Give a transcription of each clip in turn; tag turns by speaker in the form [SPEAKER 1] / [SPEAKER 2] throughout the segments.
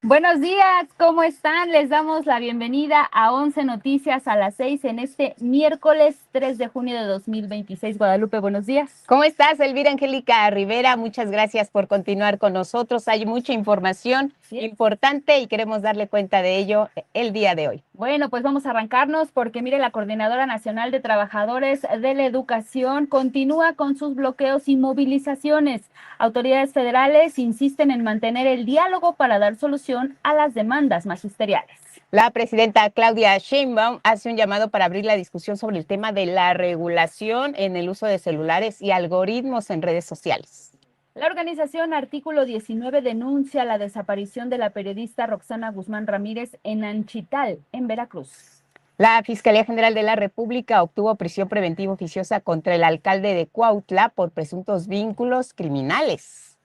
[SPEAKER 1] Buenos días, ¿cómo están? Les damos la bienvenida a 11 Noticias a las 6 en este miércoles 3 de junio de 2026. Guadalupe, buenos días.
[SPEAKER 2] ¿Cómo estás, Elvira Angélica Rivera? Muchas gracias por continuar con nosotros. Hay mucha información importante y queremos darle cuenta de ello el día de hoy.
[SPEAKER 1] Bueno, pues vamos a arrancarnos porque mire, la Coordinadora Nacional de Trabajadores de la Educación continúa con sus bloqueos y movilizaciones. Autoridades federales insisten en mantener el diálogo para dar solución a las demandas magisteriales.
[SPEAKER 2] La presidenta Claudia Sheinbaum hace un llamado para abrir la discusión sobre el tema de la regulación en el uso de celulares y algoritmos en redes sociales.
[SPEAKER 1] La organización Artículo 19 denuncia la desaparición de la periodista Roxana Guzmán Ramírez en Anchital, en Veracruz.
[SPEAKER 2] La Fiscalía General de la República obtuvo prisión preventiva oficiosa contra el alcalde de Cuautla por presuntos vínculos criminales.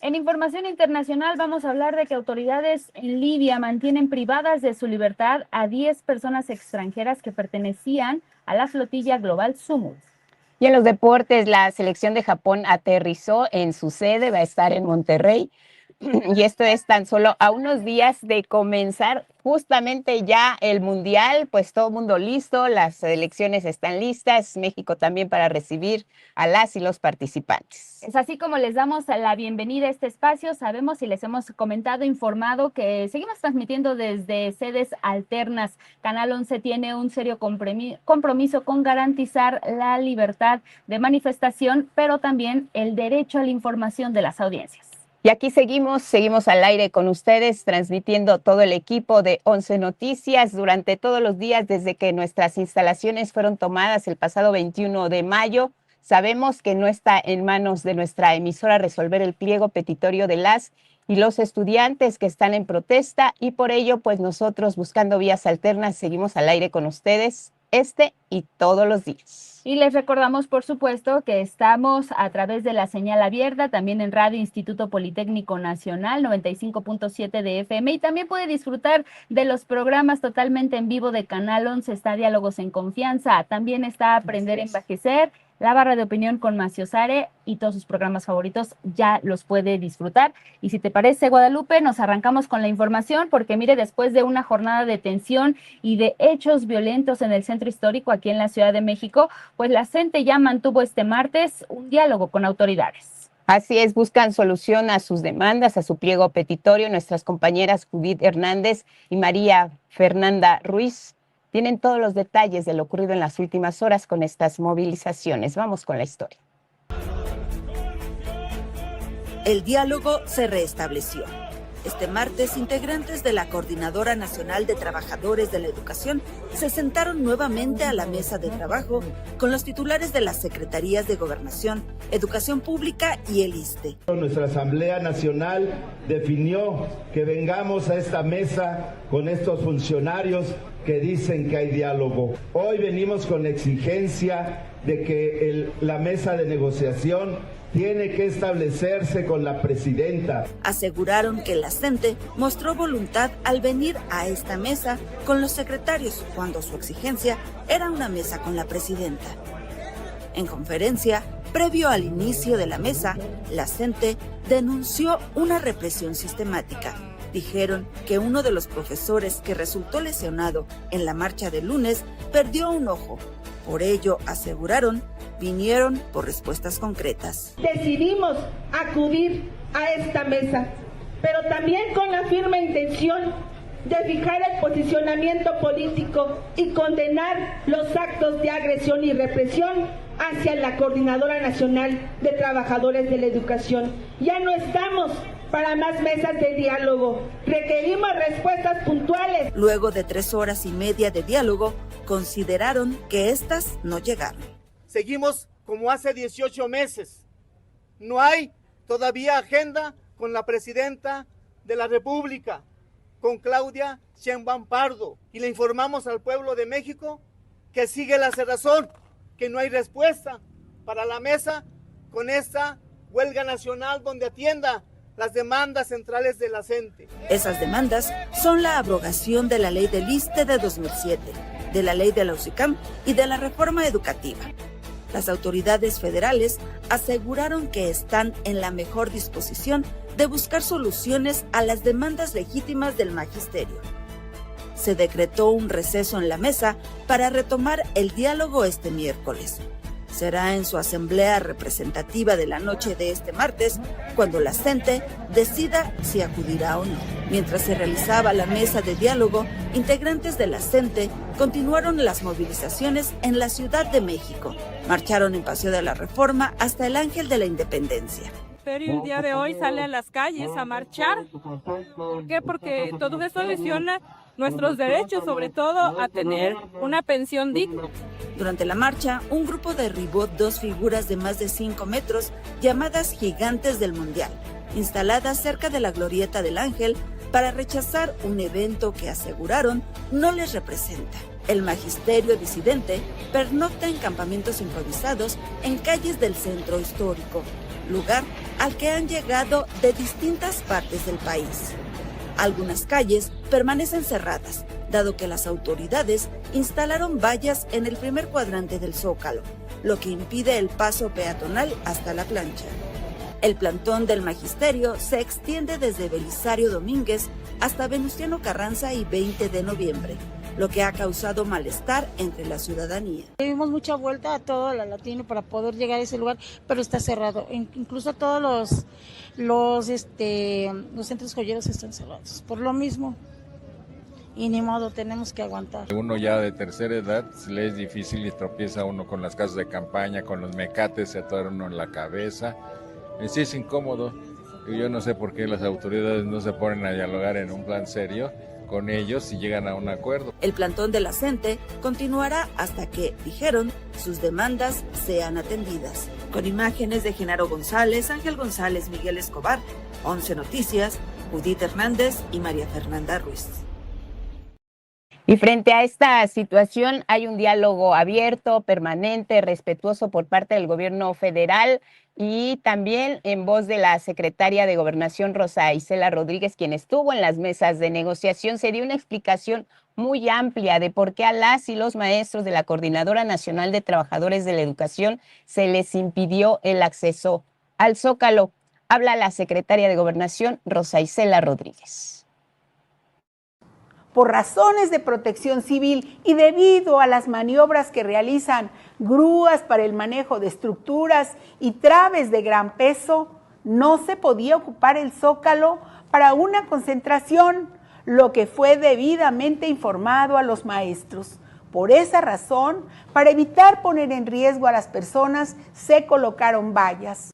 [SPEAKER 1] En información internacional vamos a hablar de que autoridades en Libia mantienen privadas de su libertad a 10 personas extranjeras que pertenecían a la flotilla global Sumud.
[SPEAKER 2] Y en los deportes, la selección de Japón aterrizó en su sede, va a estar en Monterrey. Y esto es tan solo a unos días de comenzar justamente ya el Mundial, pues todo el mundo listo, las selecciones están listas, México también para recibir a las y los participantes.
[SPEAKER 1] Es así como les damos la bienvenida a este espacio. Sabemos y les hemos comentado, informado que seguimos transmitiendo desde sedes alternas. Canal 11 tiene un serio compromiso con garantizar la libertad de manifestación, pero también el derecho a la información de las audiencias.
[SPEAKER 2] Y aquí seguimos al aire con ustedes, transmitiendo todo el equipo de 11 Noticias durante todos los días desde que nuestras instalaciones fueron tomadas el pasado 21 de mayo. Sabemos que no está en manos de nuestra emisora resolver el pliego petitorio de las y los estudiantes que están en protesta y por ello, pues nosotros buscando vías alternas seguimos al aire con ustedes y todos los días.
[SPEAKER 1] Y les recordamos, por supuesto, que estamos a través de la señal abierta, también en Radio Instituto Politécnico Nacional, 95.7 de FM, y también puede disfrutar de los programas totalmente en vivo de Canal 11, está Diálogos en Confianza, también está Aprender a Envejecer, La Barra de Opinión con Macio Sare y todos sus programas favoritos ya los puede disfrutar. Y si te parece, Guadalupe, nos arrancamos con la información porque mire, después de una jornada de tensión y de hechos violentos en el centro histórico aquí en la Ciudad de México, pues la CENTE ya mantuvo este martes un diálogo con autoridades.
[SPEAKER 2] Así es, buscan solución a sus demandas, a su pliego petitorio. Nuestras compañeras Judith Hernández y María Fernanda Ruiz tienen todos los detalles de lo ocurrido en las últimas horas con estas movilizaciones. Vamos con la historia.
[SPEAKER 3] El diálogo se restableció. Este martes, integrantes de la Coordinadora Nacional de Trabajadores de la Educación se sentaron nuevamente a la mesa de trabajo con los titulares de las Secretarías de Gobernación, Educación Pública y el ISSSTE.
[SPEAKER 4] Nuestra Asamblea Nacional definió que vengamos a esta mesa con estos funcionarios que dicen que hay diálogo. Hoy venimos con la exigencia de que la mesa de negociación tiene que establecerse con la presidenta.
[SPEAKER 3] Aseguraron que la CENTE mostró voluntad al venir a esta mesa con los secretarios, cuando su exigencia era una mesa con la presidenta. En conferencia, previo al inicio de la mesa, la CENTE denunció una represión sistemática. Dijeron que uno de los profesores que resultó lesionado en la marcha del lunes perdió un ojo. Por ello, aseguraron, vinieron por respuestas concretas.
[SPEAKER 5] Decidimos acudir a esta mesa, pero también con la firme intención de fijar el posicionamiento político y condenar los actos de agresión y represión hacia la Coordinadora Nacional de Trabajadores de la Educación. Ya no estamos para más mesas de diálogo. Requerimos respuestas puntuales.
[SPEAKER 3] Luego de 3 horas y media de diálogo, consideraron que estas no llegaron.
[SPEAKER 6] Seguimos como hace 18 meses. No hay todavía agenda con la presidenta de la República, con Claudia Sheinbaum Pardo. Y le informamos al pueblo de México que sigue la cerrazón, que no hay respuesta para la mesa con esta huelga nacional donde atienda las demandas centrales de la CENTE.
[SPEAKER 3] Esas demandas son la abrogación de la ley del ISSSTE de 2007, de la ley de la UCICAM y de la reforma educativa. Las autoridades federales aseguraron que están en la mejor disposición de buscar soluciones a las demandas legítimas del magisterio. Se decretó un receso en la mesa para retomar el diálogo este miércoles. Será en su asamblea representativa de la noche de este martes cuando la CENTE decida si acudirá o no. Mientras se realizaba la mesa de diálogo, integrantes de la CENTE continuaron las movilizaciones en la Ciudad de México. Marcharon en Paseo de la Reforma hasta el Ángel de la Independencia.
[SPEAKER 7] El día de hoy sale a las calles a marchar. ¿Por qué? Porque todo esto lesiona nuestros derechos, sobre todo a tener una pensión digna.
[SPEAKER 3] Durante la marcha, un grupo derribó 2 figuras de más de 5 metros llamadas Gigantes del Mundial, instaladas cerca de la Glorieta del Ángel para rechazar un evento que aseguraron no les representa. El magisterio disidente pernocta en campamentos improvisados en calles del centro histórico, lugar al que han llegado de distintas partes del país. Algunas calles permanecen cerradas, dado que las autoridades instalaron vallas en el primer cuadrante del Zócalo, lo que impide el paso peatonal hasta la plancha. El plantón del magisterio se extiende desde Belisario Domínguez hasta Venustiano Carranza y 20 de noviembre, lo que ha causado malestar entre la ciudadanía.
[SPEAKER 8] Dimos mucha vuelta a todo la Latino para poder llegar a ese lugar, pero está cerrado. Incluso todos los centros joyeros están cerrados. Por lo mismo, y ni modo, tenemos que aguantar.
[SPEAKER 9] Uno ya de tercera edad le es difícil y tropieza uno con las casas de campaña, con los mecates, se atora uno en la cabeza. En sí es incómodo. Yo no sé por qué las autoridades no se ponen a dialogar en un plan serio con ellos y llegan a un acuerdo.
[SPEAKER 3] El plantón de la CENTE continuará hasta que, dijeron, sus demandas sean atendidas. Con imágenes de Genaro González, Ángel González, Miguel Escobar, 11 Noticias, Judith Hernández y María Fernanda Ruiz.
[SPEAKER 2] Y frente a esta situación hay un diálogo abierto, permanente, respetuoso por parte del gobierno federal y también en voz de la secretaria de Gobernación, Rosa Isela Rodríguez, quien estuvo en las mesas de negociación, se dio una explicación muy amplia de por qué a las y los maestros de la Coordinadora Nacional de Trabajadores de la Educación se les impidió el acceso al Zócalo. Habla la secretaria de Gobernación, Rosa Isela Rodríguez.
[SPEAKER 10] Por razones de protección civil y debido a las maniobras que realizan grúas para el manejo de estructuras y traves de gran peso, no se podía ocupar el Zócalo para una concentración, lo que fue debidamente informado a los maestros. Por esa razón, para evitar poner en riesgo a las personas, se colocaron vallas.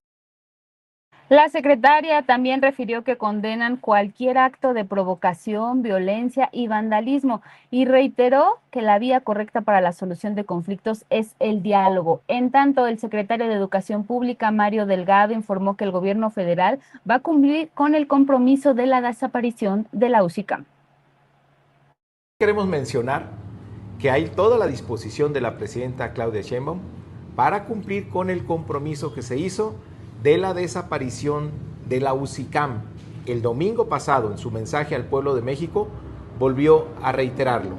[SPEAKER 1] La secretaria también refirió que condenan cualquier acto de provocación, violencia y vandalismo y reiteró que la vía correcta para la solución de conflictos es el diálogo. En tanto, el secretario de Educación Pública, Mario Delgado, informó que el gobierno federal va a cumplir con el compromiso de la desaparición de la UCICAM.
[SPEAKER 11] Queremos mencionar que hay toda la disposición de la presidenta Claudia Sheinbaum para cumplir con el compromiso que se hizo de la desaparición de la UCICAM. El domingo pasado, en su mensaje al pueblo de México, volvió a reiterarlo.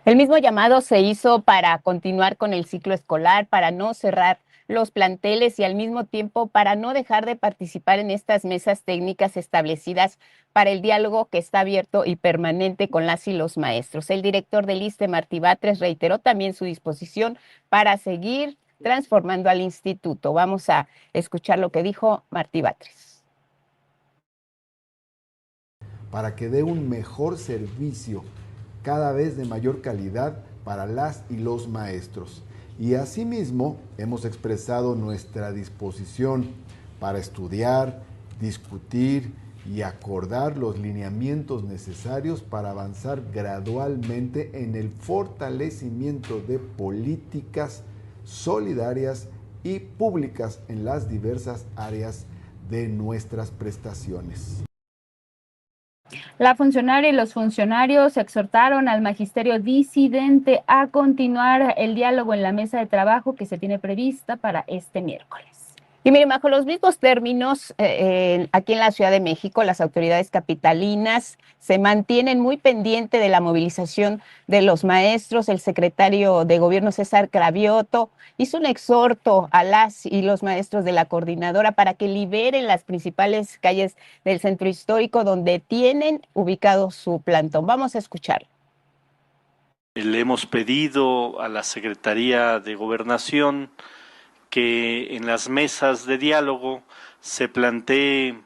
[SPEAKER 2] El mismo llamado se hizo para continuar con el ciclo escolar, para no cerrar los planteles y al mismo tiempo para no dejar de participar en estas mesas técnicas establecidas para el diálogo que está abierto y permanente con las y los maestros. El director del ISSSTE, Martí Batres, reiteró también su disposición para seguir transformando al instituto. Vamos a escuchar lo que dijo Martí Batres.
[SPEAKER 12] Para que dé un mejor servicio, cada vez de mayor calidad para las y los maestros. Y asimismo hemos expresado nuestra disposición para estudiar, discutir y acordar los lineamientos necesarios para avanzar gradualmente en el fortalecimiento de políticas solidarias y públicas en las diversas áreas de nuestras prestaciones.
[SPEAKER 1] La funcionaria y los funcionarios exhortaron al magisterio disidente a continuar el diálogo en la mesa de trabajo que se tiene prevista para este miércoles.
[SPEAKER 2] Y mire, bajo los mismos términos, aquí en la Ciudad de México, las autoridades capitalinas se mantienen muy pendientes de la movilización de los maestros. El secretario de Gobierno, César Cravioto, hizo un exhorto a las y los maestros de la coordinadora para que liberen las principales calles del centro histórico donde tienen ubicado su plantón. Vamos a escucharlo.
[SPEAKER 13] Le hemos pedido a la Secretaría de Gobernación que en las mesas de diálogo se plantee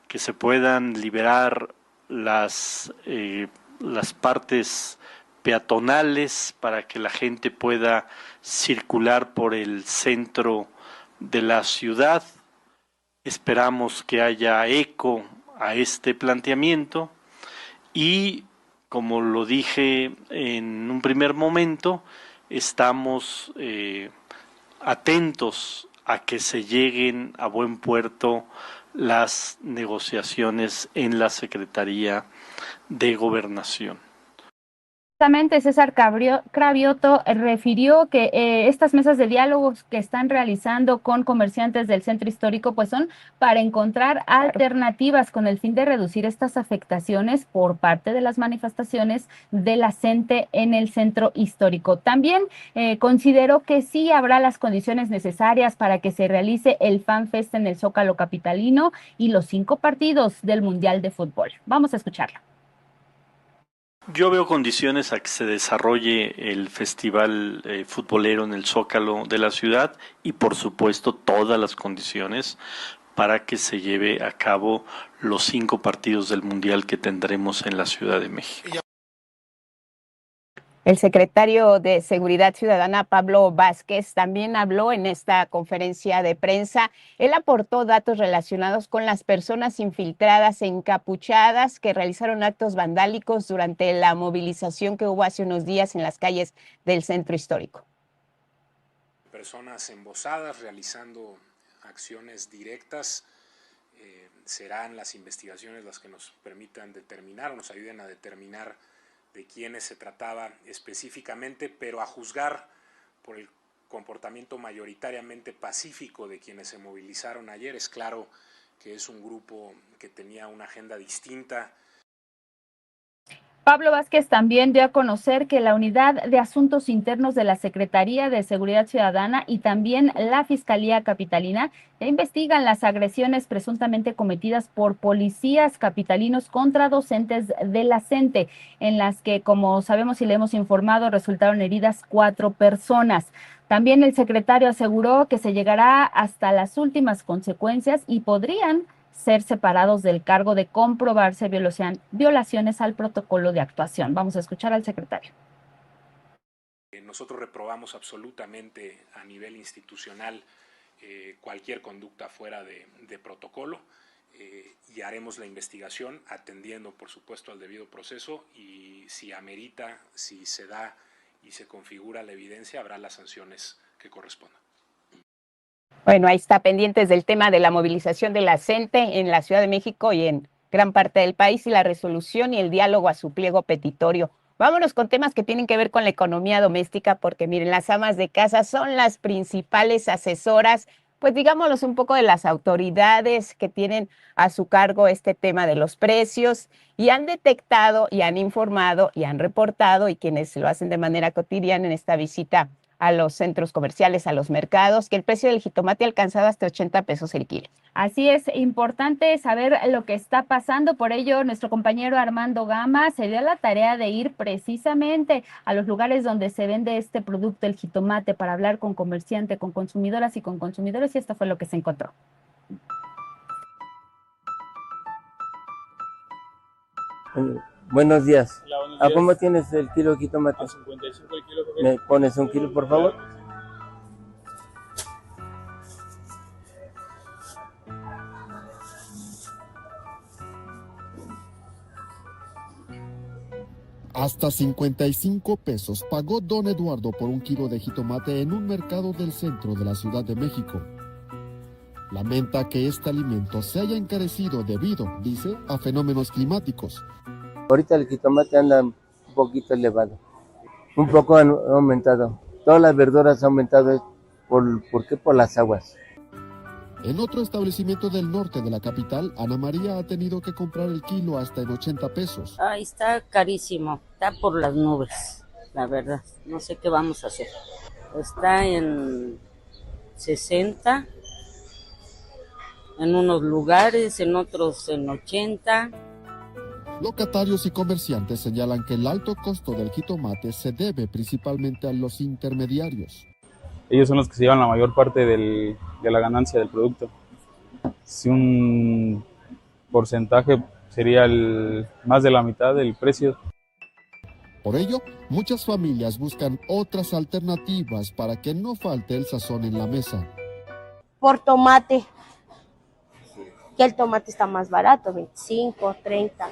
[SPEAKER 13] que se puedan liberar las partes peatonales para que la gente pueda circular por el centro de la ciudad. Esperamos que haya eco a este planteamiento y, como lo dije en un primer momento, estamos atentos a que se lleguen a buen puerto las negociaciones en la Secretaría de Gobernación.
[SPEAKER 1] Justamente César Cravioto refirió que estas mesas de diálogo que están realizando con comerciantes del centro histórico pues son para encontrar alternativas con el fin de reducir estas afectaciones por parte de las manifestaciones de la gente en el centro histórico. También consideró que sí habrá las condiciones necesarias para que se realice el FanFest en el Zócalo capitalino y los 5 partidos del Mundial de Fútbol. Vamos a escucharlo.
[SPEAKER 13] Yo veo condiciones a que se desarrolle el festival futbolero en el Zócalo de la ciudad y por supuesto todas las condiciones para que se lleve a cabo los 5 partidos del Mundial que tendremos en la Ciudad de México.
[SPEAKER 2] El secretario de Seguridad Ciudadana, Pablo Vázquez, también habló en esta conferencia de prensa. Él aportó datos relacionados con las personas infiltradas encapuchadas que realizaron actos vandálicos durante la movilización que hubo hace unos días en las calles del centro histórico.
[SPEAKER 14] Personas embosadas realizando acciones directas. Serán las investigaciones las que nos permitan determinar o nos ayuden a determinar de quiénes se trataba específicamente, pero a juzgar por el comportamiento mayoritariamente pacífico de quienes se movilizaron ayer, es claro que es un grupo que tenía una agenda distinta.
[SPEAKER 1] Pablo Vázquez también dio a conocer que la Unidad de Asuntos Internos de la Secretaría de Seguridad Ciudadana y también la Fiscalía Capitalina investigan las agresiones presuntamente cometidas por policías capitalinos contra docentes de la CENTE, en las que, como sabemos y le hemos informado, resultaron heridas 4 personas. También el secretario aseguró que se llegará hasta las últimas consecuencias y podrían ser separados del cargo de comprobarse violaciones al protocolo de actuación. Vamos a escuchar al secretario.
[SPEAKER 14] Nosotros reprobamos absolutamente a nivel institucional cualquier conducta fuera de protocolo y haremos la investigación atendiendo, por supuesto, al debido proceso y si amerita, si se da y se configura la evidencia, habrá las sanciones que correspondan.
[SPEAKER 2] Bueno, ahí está, pendientes del tema de la movilización de la CENTE en la Ciudad de México y en gran parte del país y la resolución y el diálogo a su pliego petitorio. Vámonos con temas que tienen que ver con la economía doméstica, porque miren, las amas de casa son las principales asesoras, pues digámoslos un poco de las autoridades que tienen a su cargo este tema de los precios y han detectado y han informado y han reportado, y quienes lo hacen de manera cotidiana en esta visita a los centros comerciales, a los mercados, que el precio del jitomate ha alcanzado hasta 80 pesos el kilo.
[SPEAKER 1] Así es, importante saber lo que está pasando, por ello nuestro compañero Armando Gama se dio a la tarea de ir precisamente a los lugares donde se vende este producto, el jitomate, para hablar con comerciantes, con consumidoras y con consumidores, y esto fue lo que se encontró.
[SPEAKER 15] Buenos días.
[SPEAKER 16] Hola, buenos días.
[SPEAKER 15] ¿A cómo tienes el kilo de jitomate?
[SPEAKER 16] A 55 el kilo.
[SPEAKER 15] ¿Me pones un kilo, por favor?
[SPEAKER 17] Hasta 55 pesos pagó don Eduardo por un kilo de jitomate en un mercado del centro de la Ciudad de México. Lamenta que este alimento se haya encarecido debido, dice, a fenómenos climáticos.
[SPEAKER 15] Ahorita el jitomate anda un poquito elevado, un poco ha aumentado. Todas las verduras han aumentado, ¿por qué? Por las aguas.
[SPEAKER 17] En otro establecimiento del norte de la capital, Ana María ha tenido que comprar el kilo hasta en 80 pesos.
[SPEAKER 16] Ay, está carísimo, está por las nubes, la verdad. No sé qué vamos a hacer. Está en 60, en unos lugares, en otros en 80.
[SPEAKER 17] Locatarios y comerciantes señalan que el alto costo del jitomate se debe principalmente a los intermediarios.
[SPEAKER 18] Ellos son los que se llevan la mayor parte de la ganancia del producto. Si un porcentaje sería más de la mitad del precio.
[SPEAKER 17] Por ello, muchas familias buscan otras alternativas para que no falte el sazón en la mesa.
[SPEAKER 19] Por tomate, que el tomate está más barato, 25, 30,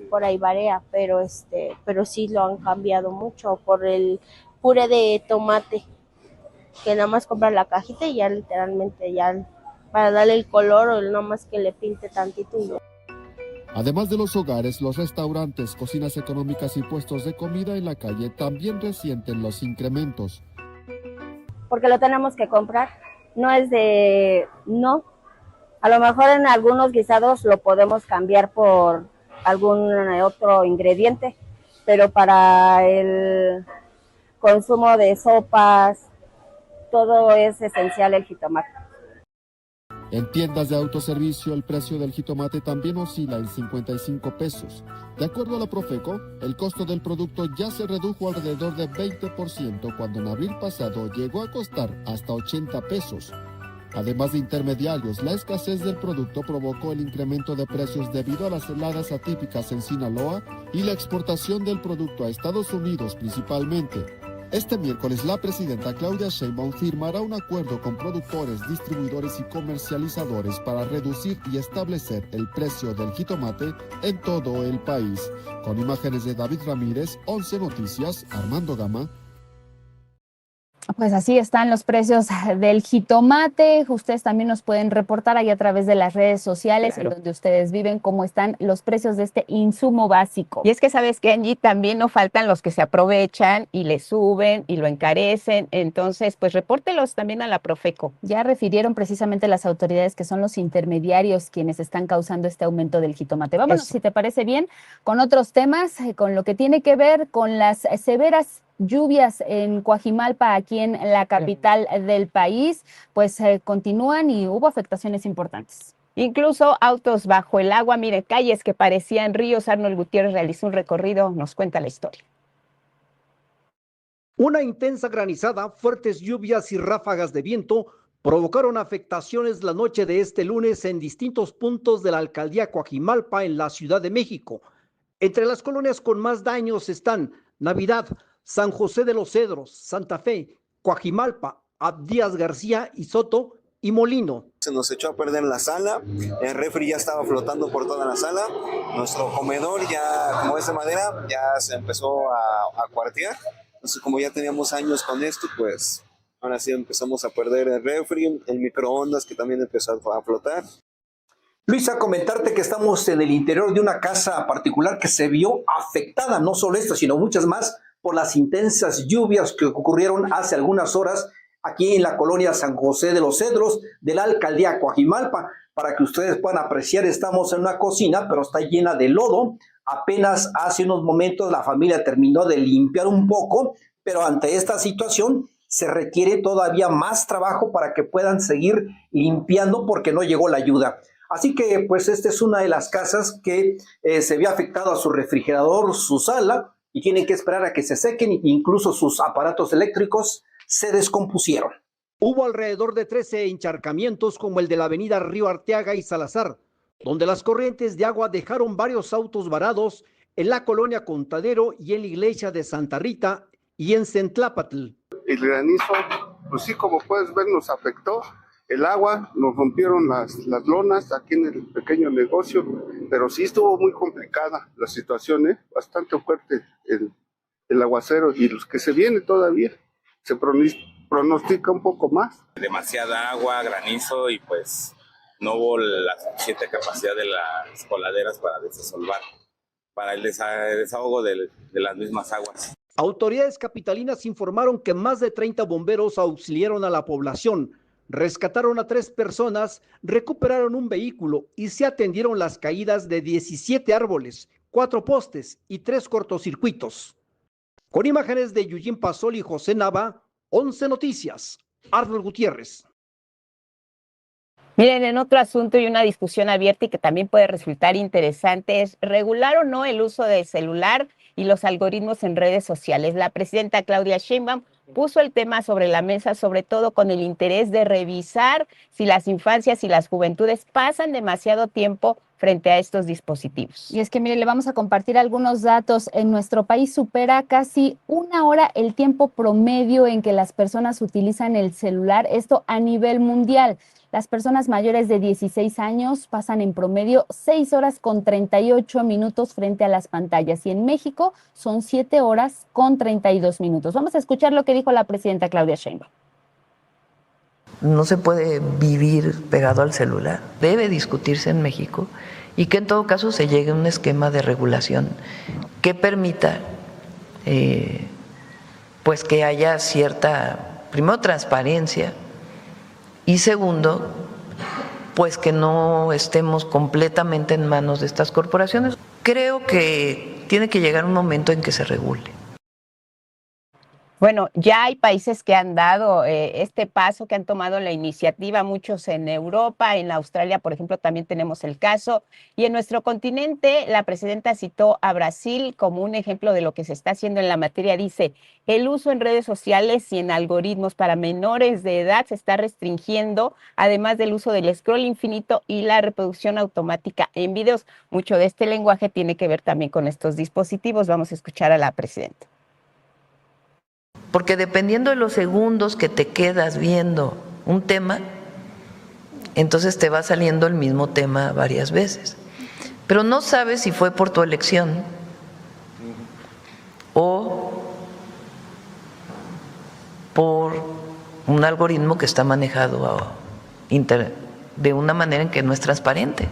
[SPEAKER 19] por ahí varía, pero sí lo han cambiado mucho por el puré de tomate, que nada más comprar la cajita y ya literalmente ya para darle el color o nada más que le pinte tantito y ya.
[SPEAKER 17] Además de los hogares, los restaurantes, cocinas económicas y puestos de comida en la calle también resienten los incrementos.
[SPEAKER 19] Porque lo tenemos que comprar, no, a lo mejor en algunos guisados lo podemos cambiar por algún otro ingrediente, pero para el consumo de sopas, todo es esencial el jitomate.
[SPEAKER 17] En tiendas de autoservicio, el precio del jitomate también oscila en 55 pesos. De acuerdo a la Profeco, el costo del producto ya se redujo alrededor de 20% cuando en abril pasado llegó a costar hasta 80 pesos. Además de intermediarios, la escasez del producto provocó el incremento de precios debido a las heladas atípicas en Sinaloa y la exportación del producto a Estados Unidos principalmente. Este miércoles, la presidenta Claudia Sheinbaum firmará un acuerdo con productores, distribuidores y comercializadores para reducir y establecer el precio del jitomate en todo el país. Con imágenes de David Ramírez, 11 Noticias, Armando Gama.
[SPEAKER 1] Pues así están los precios del jitomate. Ustedes también nos pueden reportar ahí a través de las redes sociales, claro, en donde ustedes viven, cómo están los precios de este insumo básico.
[SPEAKER 2] Y es que, ¿sabes qué, Angie? También no faltan los que se aprovechan y le suben y lo encarecen. Entonces, pues repórtelos también a la Profeco.
[SPEAKER 1] Ya refirieron precisamente las autoridades que son los intermediarios quienes están causando este aumento del jitomate. Vámonos, si te parece bien, con otros temas, con lo que tiene que ver con las severas lluvias en Coajimalpa, aquí en la capital del país, pues continúan y hubo afectaciones importantes.
[SPEAKER 2] Incluso autos bajo el agua, mire, calles que parecían ríos. Arnold Gutiérrez realizó un recorrido, nos cuenta la historia.
[SPEAKER 20] Una intensa granizada, fuertes lluvias y ráfagas de viento provocaron afectaciones la noche de este lunes en distintos puntos de la alcaldía Coajimalpa en la Ciudad de México. Entre las colonias con más daños están Navidad, San José de los Cedros, Santa Fe, Coajimalpa, Abdías García y Soto y Molino.
[SPEAKER 21] Se nos echó a perder la sala, el refri ya estaba flotando por toda la sala, nuestro comedor ya, como es de madera, ya se empezó a cuartear. Entonces, como ya teníamos años con esto, pues ahora sí empezamos a perder el refri, el microondas que también empezó a flotar.
[SPEAKER 20] Luisa, comentarte que estamos en el interior de una casa particular que se vio afectada, no solo esta, sino muchas más, por las intensas lluvias que ocurrieron hace algunas horas aquí en la colonia San José de los Cedros de la alcaldía Coajimalpa. Para que ustedes puedan apreciar, estamos en una cocina, pero está llena de lodo. Apenas hace unos momentos la familia terminó de limpiar un poco, pero ante esta situación se requiere todavía más trabajo para que puedan seguir limpiando porque no llegó la ayuda. Así que pues esta es una de las casas que se vio afectado a su refrigerador, su sala, y tienen que esperar a que se sequen, incluso sus aparatos eléctricos se descompusieron. Hubo alrededor de 13 encharcamientos como el de la avenida Río Arteaga y Salazar, donde las corrientes de agua dejaron varios autos varados en la colonia Contadero y en la iglesia de Santa Rita y en Centlápatl.
[SPEAKER 22] El granizo, pues sí, como puedes ver, nos afectó. El agua, nos rompieron las lonas aquí en el pequeño negocio, pero sí estuvo muy complicada la situación, bastante fuerte el aguacero y los que se vienen todavía, se pronostica un poco más.
[SPEAKER 23] Demasiada agua, granizo y pues no hubo la suficiente capacidad de las coladeras para desasolvar, para el desahogo de las mismas aguas.
[SPEAKER 20] Autoridades capitalinas informaron que más de 30 bomberos auxiliaron a la población,
[SPEAKER 4] rescataron a 3 personas, recuperaron un vehículo y se atendieron las caídas de 17 árboles, 4 postes y 3 cortocircuitos. Con imágenes de Eugene Pasol y José Nava, 11 Noticias, Arnold Gutiérrez.
[SPEAKER 2] Miren, en otro asunto y una discusión abierta y que también puede resultar interesante es regular o no el uso del celular y los algoritmos en redes sociales. La presidenta Claudia Sheinbaum puso el tema sobre la mesa, sobre todo con el interés de revisar si las infancias y las juventudes pasan demasiado tiempo frente a estos dispositivos.
[SPEAKER 1] Y es que, mire, le vamos a compartir algunos datos. En nuestro país supera casi 1 hora el tiempo promedio en que las personas utilizan el celular, esto a nivel mundial. Las personas mayores de 16 años pasan en promedio 6 horas con 38 minutos frente a las pantallas y en México son 7 horas con 32 minutos. Vamos a escuchar lo que dijo la presidenta Claudia Sheinbaum.
[SPEAKER 5] No se puede vivir pegado al celular. Debe discutirse en México y que en todo caso se llegue a un esquema de regulación que permita pues que haya cierta, primero, transparencia y segundo, pues que no estemos completamente en manos de estas corporaciones. Creo que tiene que llegar un momento en que se regule.
[SPEAKER 2] Bueno, ya hay países que han dado este paso, que han tomado la iniciativa, muchos en Europa, en Australia, por ejemplo, también tenemos el caso. Y en nuestro continente, la presidenta citó a Brasil como un ejemplo de lo que se está haciendo en la materia. Dice, el uso en redes sociales y en algoritmos para menores de edad se está restringiendo, además del uso del scroll infinito y la reproducción automática en videos. Mucho de este lenguaje tiene que ver también con estos dispositivos. Vamos a escuchar a la presidenta.
[SPEAKER 5] Porque dependiendo de los segundos que te quedas viendo un tema, entonces te va saliendo el mismo tema varias veces. Pero no sabes si fue por tu elección o por un algoritmo que está manejado de una manera en que no es transparente.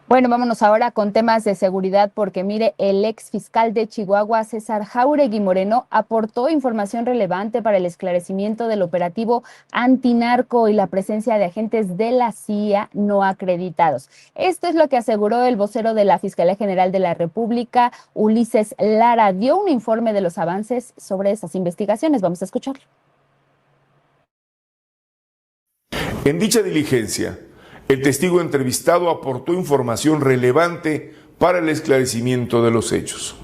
[SPEAKER 1] Bueno, vámonos ahora con temas de seguridad porque mire, el ex fiscal de Chihuahua, César Jáuregui Moreno, aportó información relevante para el esclarecimiento del operativo antinarco y la presencia de agentes de la CIA no acreditados. Esto es lo que aseguró el vocero de la Fiscalía General de la República, Ulises Lara. Dio un informe de los avances sobre esas investigaciones. Vamos a escucharlo.
[SPEAKER 6] En dicha diligencia, el testigo entrevistado aportó información relevante para el esclarecimiento de los hechos.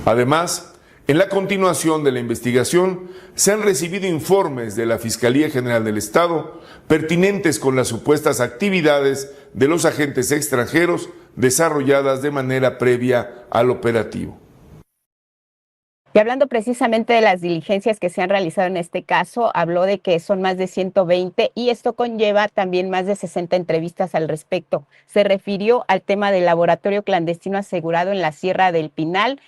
[SPEAKER 6] Además, en la continuación de la investigación, se han recibido informes de la Fiscalía General del Estado pertinentes con las supuestas actividades de los agentes extranjeros desarrolladas de manera previa al operativo.
[SPEAKER 2] Y hablando precisamente de las diligencias que se han realizado en este caso, habló de que son más de 120 y esto conlleva también más de 60 entrevistas al respecto. Se refirió al tema del laboratorio clandestino asegurado en la Sierra del Pinal.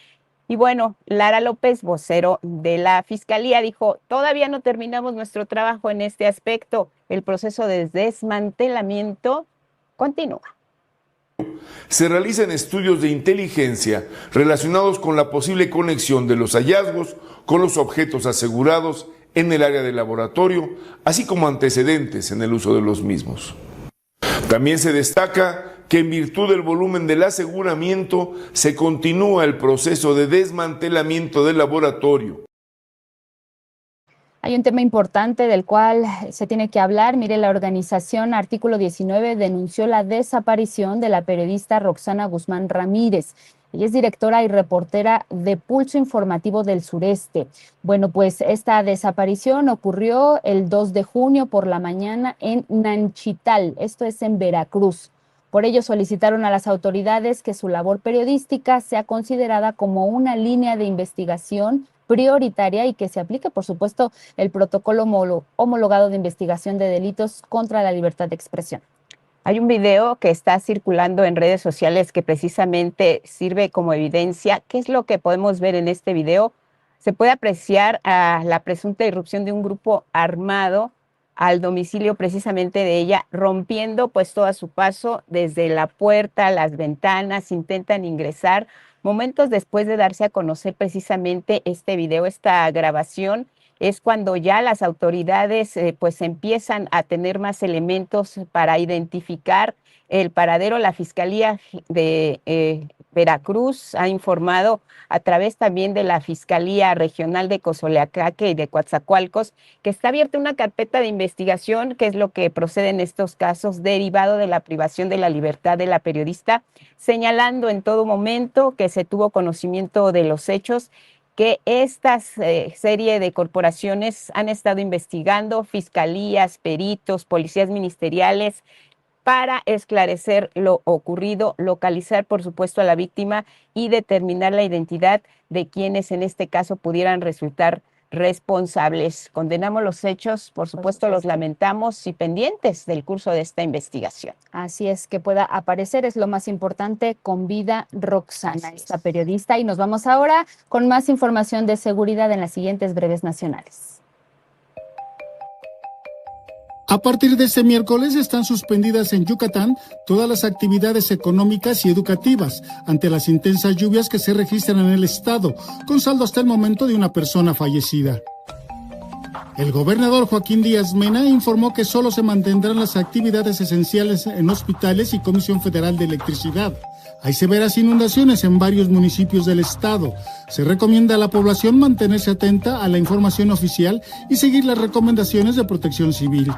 [SPEAKER 2] Y bueno, Lara López, vocero de la Fiscalía, dijo, todavía no terminamos nuestro trabajo en este aspecto. El proceso de desmantelamiento continúa.
[SPEAKER 6] Se realizan estudios de inteligencia relacionados con la posible conexión de los hallazgos con los objetos asegurados en el área del laboratorio, así como antecedentes en el uso de los mismos. También se destaca que en virtud del volumen del aseguramiento se continúa el proceso de desmantelamiento del laboratorio.
[SPEAKER 1] Hay un tema importante del cual se tiene que hablar. Mire, la organización Artículo 19 denunció la desaparición de la periodista Roxana Guzmán Ramírez. Ella es directora y reportera de Pulso Informativo del Sureste. Bueno, pues esta desaparición ocurrió el 2 de junio por la mañana en Nanchital, esto es en Veracruz. Por ello solicitaron a las autoridades que su labor periodística sea considerada como una línea de investigación prioritaria y que se aplique, por supuesto, el protocolo homologado de investigación de delitos contra la libertad de expresión.
[SPEAKER 2] Hay un video que está circulando en redes sociales que precisamente sirve como evidencia. ¿Qué es lo que podemos ver en este video? Se puede apreciar a la presunta irrupción de un grupo armado al domicilio precisamente de ella, rompiendo pues todo a su paso desde la puerta, las ventanas, intentan ingresar. Momentos después de darse a conocer precisamente este video, esta grabación, es cuando ya las autoridades pues empiezan a tener más elementos para identificar el paradero. La Fiscalía de Veracruz ha informado a través también de la Fiscalía Regional de Cozoleacaque y de Coatzacoalcos que está abierta una carpeta de investigación, que es lo que procede en estos casos, derivado de la privación de la libertad de la periodista, señalando en todo momento que se tuvo conocimiento de los hechos, que esta serie de corporaciones han estado investigando, fiscalías, peritos, policías ministeriales, para esclarecer lo ocurrido, localizar, por supuesto, a la víctima y determinar la identidad de quienes en este caso pudieran resultar responsables. Condenamos los hechos, por supuesto, los lamentamos y pendientes del curso de esta investigación.
[SPEAKER 1] Así es, que pueda aparecer es lo más importante con vida Roxana, esta periodista. Y nos vamos ahora con más información de seguridad en las siguientes breves nacionales.
[SPEAKER 7] A partir de este miércoles están suspendidas en Yucatán todas las actividades económicas y educativas ante las intensas lluvias que se registran en el estado, con saldo hasta el momento de una persona fallecida. El gobernador Joaquín Díaz Mena informó que solo se mantendrán las actividades esenciales en hospitales y Comisión Federal de Electricidad. Hay severas inundaciones en varios municipios del estado. Se recomienda a la población mantenerse atenta a la información oficial y seguir las recomendaciones de Protección Civil.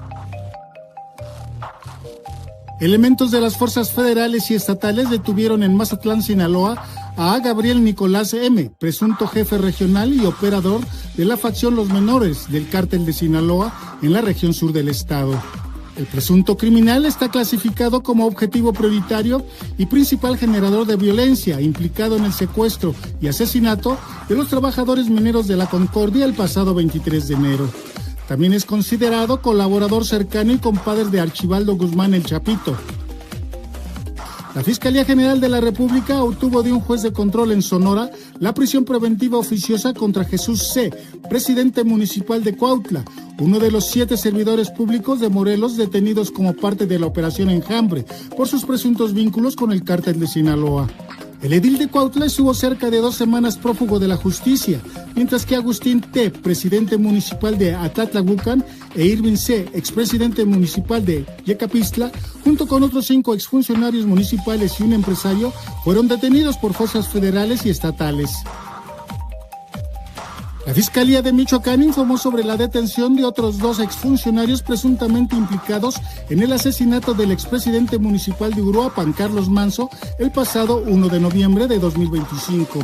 [SPEAKER 7] Elementos de las fuerzas federales y estatales detuvieron en Mazatlán, Sinaloa, a Gabriel Nicolás M., presunto jefe regional y operador de la facción Los Menores del Cártel de Sinaloa en la región sur del estado. El presunto criminal está clasificado como objetivo prioritario y principal generador de violencia, implicado en el secuestro y asesinato de los trabajadores mineros de la Concordia el pasado 23 de enero. También es considerado colaborador cercano y compadre de Archibaldo Guzmán el Chapito. La Fiscalía General de la República obtuvo de un juez de control en Sonora la prisión preventiva oficiosa contra Jesús C., presidente municipal de Cuautla, uno de los 7 servidores públicos de Morelos detenidos como parte de la Operación Enjambre por sus presuntos vínculos con el Cártel de Sinaloa. El edil de Cuautla estuvo cerca de 2 semanas prófugo de la justicia, mientras que Agustín T., presidente municipal de Atlatlahuacan, e Irving C., expresidente municipal de Yecapistla, junto con otros 5 exfuncionarios municipales y un empresario, fueron detenidos por fuerzas federales y estatales. La Fiscalía de Michoacán informó sobre la detención de otros 2 exfuncionarios presuntamente implicados en el asesinato del expresidente municipal de Uruapan, Carlos Manso, el pasado 1 de noviembre de 2025.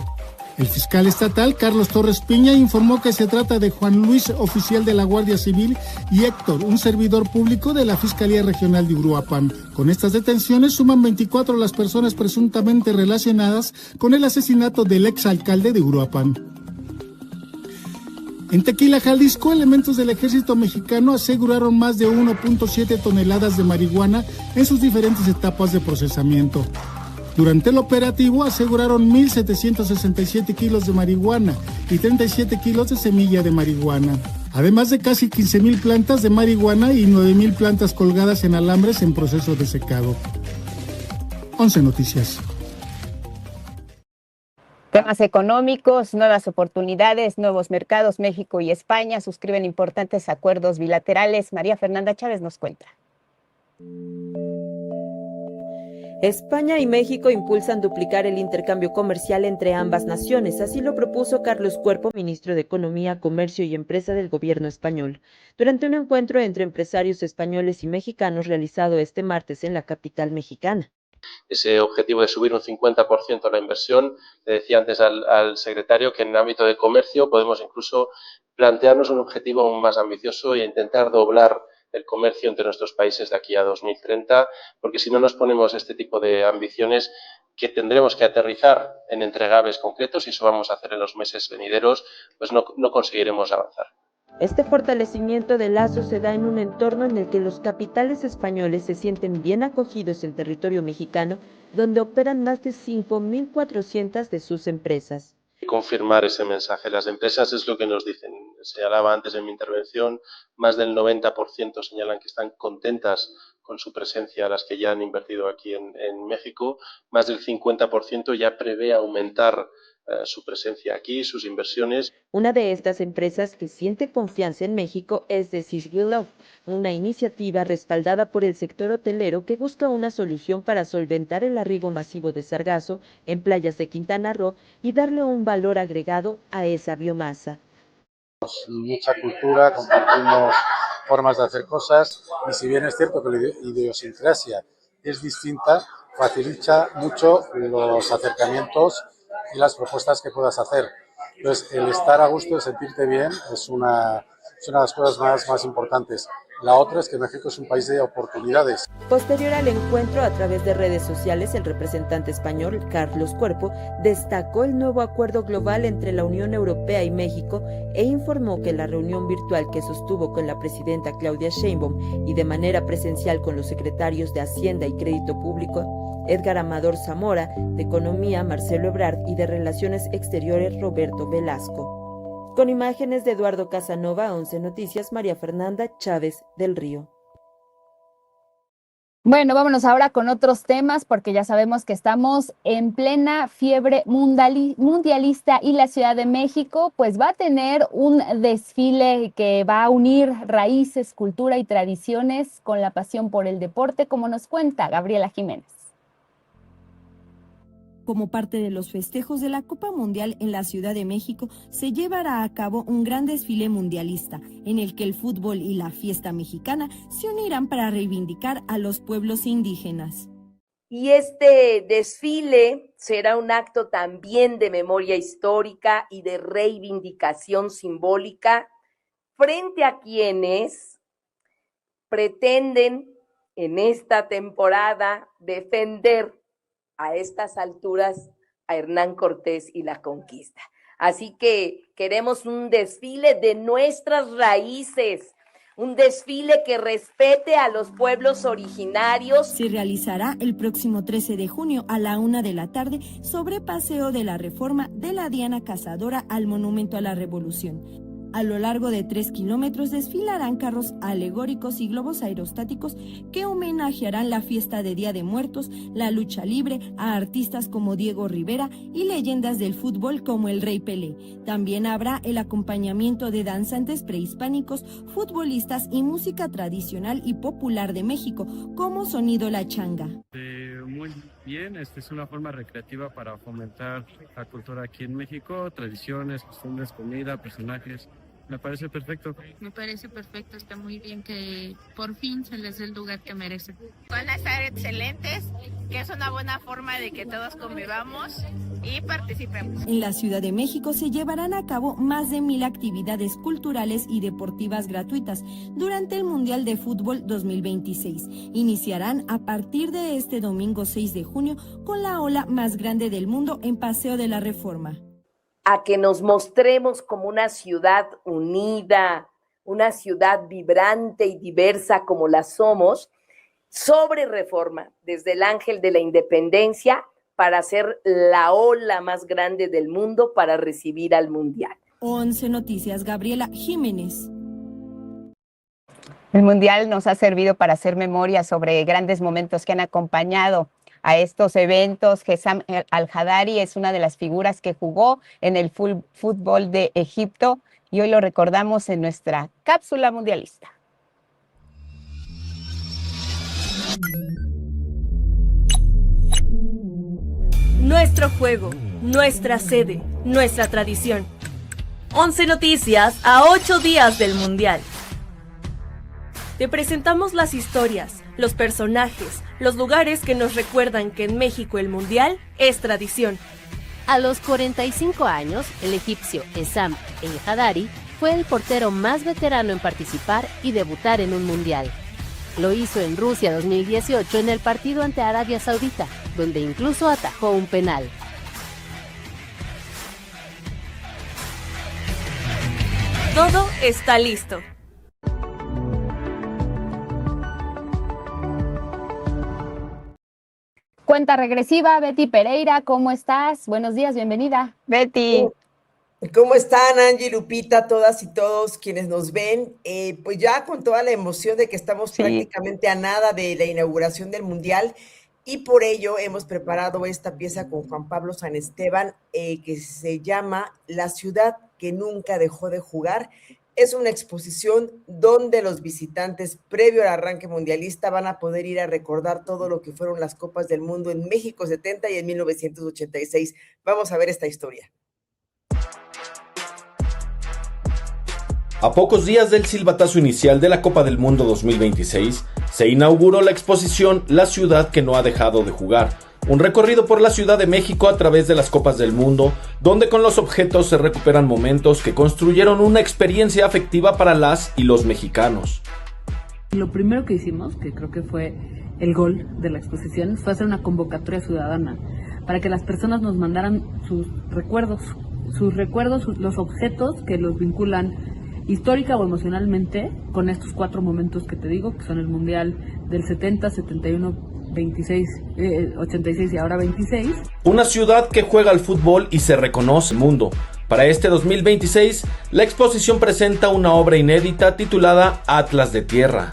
[SPEAKER 7] El fiscal estatal, Carlos Torres Piña, informó que se trata de Juan Luis, oficial de la Guardia Civil, y Héctor, un servidor público de la Fiscalía Regional de Uruapan. Con estas detenciones suman 24 las personas presuntamente relacionadas con el asesinato del exalcalde de Uruapan. En Tequila, Jalisco, elementos del ejército mexicano aseguraron más de 1.7 toneladas de marihuana en sus diferentes etapas de procesamiento. Durante el operativo aseguraron 1.767 kilos de marihuana y 37 kilos de semilla de marihuana, además de casi 15,000 plantas de marihuana y 9,000 plantas colgadas en alambres en proceso de secado. 11 Noticias.
[SPEAKER 2] Temas económicos, nuevas oportunidades, nuevos mercados. México y España suscriben importantes acuerdos bilaterales. María Fernanda Chávez nos cuenta.
[SPEAKER 8] España y México impulsan duplicar el intercambio comercial entre ambas naciones, así lo propuso Carlos Cuerpo, ministro de Economía, Comercio y Empresa del gobierno español, durante un encuentro entre empresarios españoles y mexicanos realizado este martes en la capital mexicana.
[SPEAKER 9] Ese objetivo de subir un 50% la inversión, le decía antes al secretario que en el ámbito de comercio podemos incluso plantearnos un objetivo aún más ambicioso e intentar doblar el comercio entre nuestros países de aquí a 2030, porque si no nos ponemos este tipo de ambiciones que tendremos que aterrizar en entregables concretos, y eso vamos a hacer en los meses venideros, pues no conseguiremos avanzar.
[SPEAKER 8] Este fortalecimiento de lazos se da en un entorno en el que los capitales españoles se sienten bien acogidos en territorio mexicano, donde operan más de 5.400 de sus empresas.
[SPEAKER 9] Confirmar ese mensaje. Las empresas es lo que nos dicen. Señalaba antes en mi intervención, más del 90% señalan que están contentas con su presencia, las que ya han invertido aquí en México. Más del 50% ya prevé aumentar su presencia aquí, sus inversiones.
[SPEAKER 8] Una de estas empresas que siente confianza en México es Decisive Love, una iniciativa respaldada por el sector hotelero que busca una solución para solventar el arribo masivo de sargazo en playas de Quintana Roo y darle un valor agregado a esa biomasa.
[SPEAKER 3] Mucha cultura, compartimos formas de hacer cosas y si bien es cierto que la idiosincrasia es distinta, facilita mucho los acercamientos y las propuestas que puedas hacer. Entonces, el estar a gusto, el sentirte bien, es una de las cosas más importantes. La otra es que México es un país de oportunidades.
[SPEAKER 8] Posterior al encuentro, a través de redes sociales, el representante español, Carlos Cuerpo, destacó el nuevo acuerdo global entre la Unión Europea y México e informó que la reunión virtual que sostuvo con la presidenta Claudia Sheinbaum y de manera presencial con los secretarios de Hacienda y Crédito Público, Edgar Amador Zamora, de Economía, Marcelo Ebrard, y de Relaciones Exteriores, Roberto Velasco. Con imágenes de Eduardo Casanova, 11 Noticias, María Fernanda Chávez del Río.
[SPEAKER 1] Bueno, vámonos ahora con otros temas porque ya sabemos que estamos en plena fiebre mundialista y la Ciudad de México pues va a tener un desfile que va a unir raíces, cultura y tradiciones con la pasión por el deporte, como nos cuenta Gabriela Jiménez.
[SPEAKER 10] Como parte de los festejos de la Copa Mundial en la Ciudad de México, se llevará a cabo un gran desfile mundialista, en el que el fútbol y la fiesta mexicana se unirán para reivindicar a los pueblos indígenas.
[SPEAKER 11] Y este desfile será un acto también de memoria histórica y de reivindicación simbólica frente a quienes pretenden en esta temporada defender a estas alturas a Hernán Cortés y la conquista. Así que queremos un desfile de nuestras raíces, un desfile que respete a los pueblos originarios.
[SPEAKER 10] Se realizará el próximo 13 de junio a la 1 de la tarde sobre Paseo de la Reforma de la Diana Cazadora al Monumento a la Revolución. A lo largo de 3 kilómetros desfilarán carros alegóricos y globos aerostáticos que homenajearán la fiesta de Día de Muertos, la lucha libre, a artistas como Diego Rivera y leyendas del fútbol como el Rey Pelé. También habrá el acompañamiento de danzantes prehispánicos, futbolistas y música tradicional y popular de México, como Sonido La Changa.
[SPEAKER 24] Muy bien, esta es una forma recreativa para fomentar la cultura aquí en México, tradiciones, costumbres, comida, personajes. Me parece perfecto.
[SPEAKER 25] Me parece perfecto, está muy bien que por fin se les dé el lugar que merecen.
[SPEAKER 26] Van a estar excelentes, que es una buena forma de que todos convivamos y participemos.
[SPEAKER 10] En la Ciudad de México se llevarán a cabo más de 1,000 actividades culturales y deportivas gratuitas durante el Mundial de Fútbol 2026. Iniciarán a partir de este domingo 6 de junio con la ola más grande del mundo en Paseo de la Reforma.
[SPEAKER 11] A que nos mostremos como una ciudad unida, una ciudad vibrante y diversa como la somos, sobre Reforma, desde el Ángel de la Independencia, para hacer la ola más grande del mundo para recibir al Mundial.
[SPEAKER 10] 11 Noticias, Gabriela Jiménez.
[SPEAKER 2] El Mundial nos ha servido para hacer memoria sobre grandes momentos que han acompañado a estos eventos. Hesam Al-Hadari es una de las figuras que jugó en el fútbol de Egipto y hoy lo recordamos en nuestra cápsula mundialista.
[SPEAKER 27] Nuestro juego, nuestra sede, nuestra tradición. 11 Noticias a 8 días del Mundial. Te presentamos las historias, los personajes, los lugares que nos recuerdan que en México el Mundial es tradición.
[SPEAKER 28] A los 45 años, el egipcio Hesam El-Hadari fue el portero más veterano en participar y debutar en un Mundial. Lo hizo en Rusia 2018 en el partido ante Arabia Saudita, donde incluso atajó un penal.
[SPEAKER 27] Todo está listo.
[SPEAKER 1] Cuenta regresiva, Betty Pereira, ¿cómo estás? Buenos días, bienvenida.
[SPEAKER 2] Betty.
[SPEAKER 29] ¿Cómo están, Angie, Lupita, todas y todos quienes nos ven? Pues ya con toda la emoción de que estamos prácticamente a nada de la inauguración del Mundial, y por ello hemos preparado esta pieza con Juan Pablo San Esteban, que se llama La ciudad que nunca dejó de jugar. Es una exposición donde los visitantes, previo al arranque mundialista, van a poder ir a recordar todo lo que fueron las Copas del Mundo en México 70 y en 1986. Vamos a ver esta historia.
[SPEAKER 12] A pocos días del silbatazo inicial de la Copa del Mundo 2026, se inauguró la exposición La ciudad que no ha dejado de jugar, un recorrido por la Ciudad de México a través de las Copas del Mundo, donde con los objetos se recuperan momentos que construyeron una experiencia afectiva para las y los mexicanos.
[SPEAKER 13] Lo primero que hicimos, que creo que fue el gol de la exposición, fue hacer una convocatoria ciudadana para que las personas nos mandaran sus recuerdos, los objetos que los vinculan histórica o emocionalmente con estos 4 momentos que te digo, que son el Mundial del 70, 71, 26, 86 y ahora 26.
[SPEAKER 12] Una ciudad que juega al fútbol y se reconoce en el mundo. Para este 2026, la exposición presenta una obra inédita titulada Atlas de Tierra.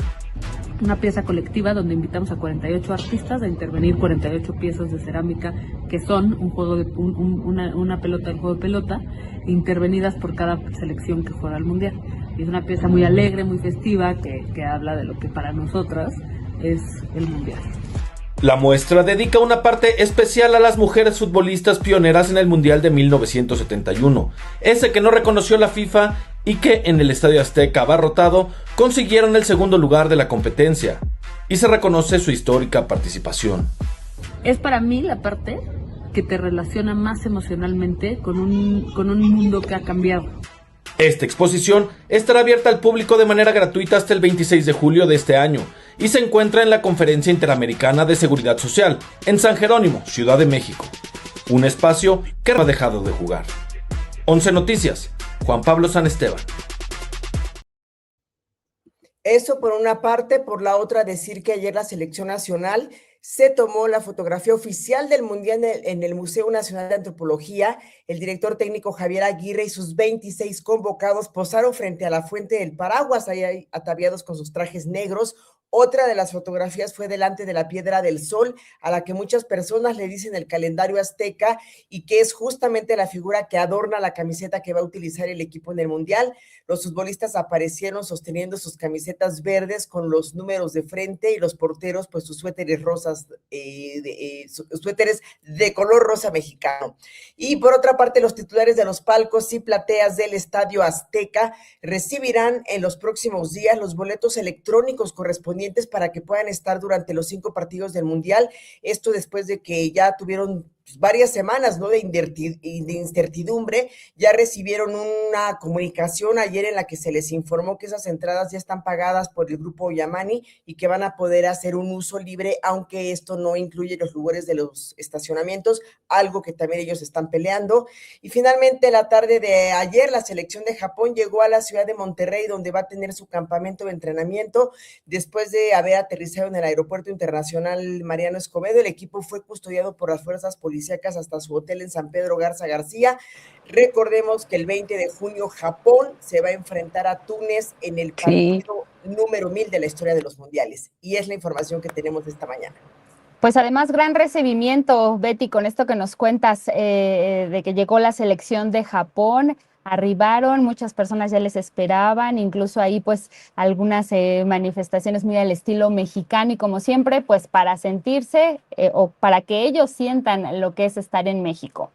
[SPEAKER 13] Una pieza colectiva donde invitamos a 48 artistas a intervenir 48 piezas de cerámica que son un juego de una pelota, el juego de pelota, intervenidas por cada selección que juega al mundial. Y es una pieza muy alegre, muy festiva, que habla de lo que para nosotras es el mundial.
[SPEAKER 12] La muestra dedica una parte especial a las mujeres futbolistas pioneras en el Mundial de 1971, ese que no reconoció la FIFA y que en el Estadio Azteca abarrotado consiguieron el segundo lugar de la competencia, y se reconoce su histórica participación.
[SPEAKER 13] Es para mí la parte que te relaciona más emocionalmente con un mundo que ha cambiado.
[SPEAKER 12] Esta exposición estará abierta al público de manera gratuita hasta el 26 de julio de este año y se encuentra en la Conferencia Interamericana de Seguridad Social, en San Jerónimo, Ciudad de México. Un espacio que no ha dejado de jugar. 11 Noticias, Juan Pablo San Esteban.
[SPEAKER 29] Eso por una parte, por la otra decir que ayer la selección nacional se tomó la fotografía oficial del Mundial en el Museo Nacional de Antropología. El director técnico Javier Aguirre y sus 26 convocados posaron frente a la Fuente del Paraguas, ahí ataviados con sus trajes negros. Otra de las fotografías fue delante de la Piedra del Sol, a la que muchas personas le dicen el calendario azteca, y que es justamente la figura que adorna la camiseta que va a utilizar el equipo en el Mundial. Los futbolistas aparecieron sosteniendo sus camisetas verdes con los números de frente, y los porteros pues sus suéteres rosas, suéteres de color rosa mexicano. Y por otra parte, los titulares de los palcos y plateas del Estadio Azteca recibirán en los próximos días los boletos electrónicos correspondientes para que puedan estar durante los 5 partidos del Mundial. Esto después de que ya tuvieron varias semanas, ¿no?, de incertidumbre. Ya recibieron una comunicación ayer en la que se les informó que esas entradas ya están pagadas por el grupo Yamani y que van a poder hacer un uso libre, aunque esto no incluye los lugares de los estacionamientos, algo que también ellos están peleando. Y finalmente, la tarde de ayer, la selección de Japón llegó a la ciudad de Monterrey, donde va a tener su campamento de entrenamiento. Después de haber aterrizado en el Aeropuerto Internacional Mariano Escobedo, el equipo fue custodiado por las fuerzas policiales hasta su hotel en San Pedro Garza García. Recordemos que el 20 de junio Japón se va a enfrentar a Túnez en el partido número 1000 de la historia de los mundiales. Y es la información que tenemos esta mañana.
[SPEAKER 1] Pues además, gran recibimiento, Betty, con esto que nos cuentas de que llegó la selección de Japón. Arribaron, muchas personas ya les esperaban, incluso ahí pues algunas manifestaciones muy al estilo mexicano, y como siempre pues para sentirse o para que ellos sientan lo que es estar en México.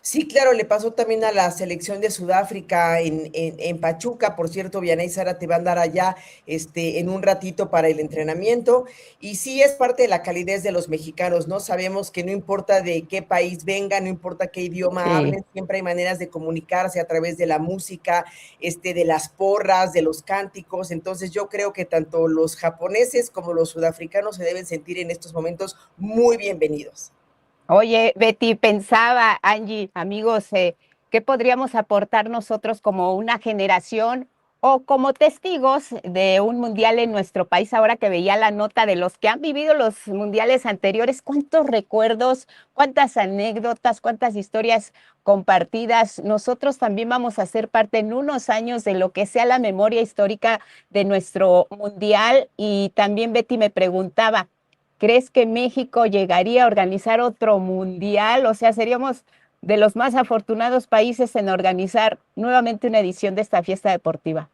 [SPEAKER 29] Sí, claro, le pasó también a la selección de Sudáfrica en Pachuca. Por cierto, Vianey Sara te va a andar allá en un ratito para el entrenamiento. Y sí, es parte de la calidez de los mexicanos, ¿no? Sabemos que no importa de qué país vengan, no importa qué idioma hablen, siempre hay maneras de comunicarse a través de la música, de las porras, de los cánticos. Entonces yo creo que tanto los japoneses como los sudafricanos se deben sentir en estos momentos muy bienvenidos.
[SPEAKER 2] Oye, Betty, pensaba, Angie, amigos, ¿qué podríamos aportar nosotros como una generación o como testigos de un mundial en nuestro país? Ahora que veía la nota de los que han vivido los mundiales anteriores, ¿cuántos recuerdos, cuántas anécdotas, cuántas historias compartidas? Nosotros también vamos a ser parte en unos años de lo que sea la memoria histórica de nuestro mundial. Y también Betty me preguntaba, ¿crees que México llegaría a organizar otro mundial? O sea, seríamos de los más afortunados países en organizar nuevamente una edición de esta fiesta deportiva.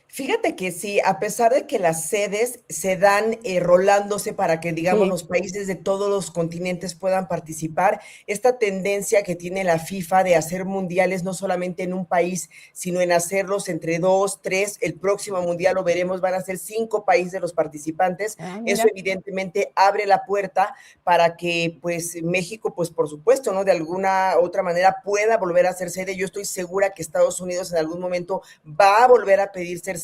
[SPEAKER 29] Fíjate que sí, a pesar de que las sedes se dan rolándose para que, digamos, los países de todos los continentes puedan participar, esta tendencia que tiene la FIFA de hacer mundiales no solamente en un país, sino en hacerlos entre 2, 3, el próximo mundial lo veremos, van a ser 5 países los participantes. Eso evidentemente abre la puerta para que, pues, México, pues, por supuesto, ¿no? De alguna otra manera pueda volver a ser sede. Yo estoy segura que Estados Unidos en algún momento va a volver a pedir ser sede.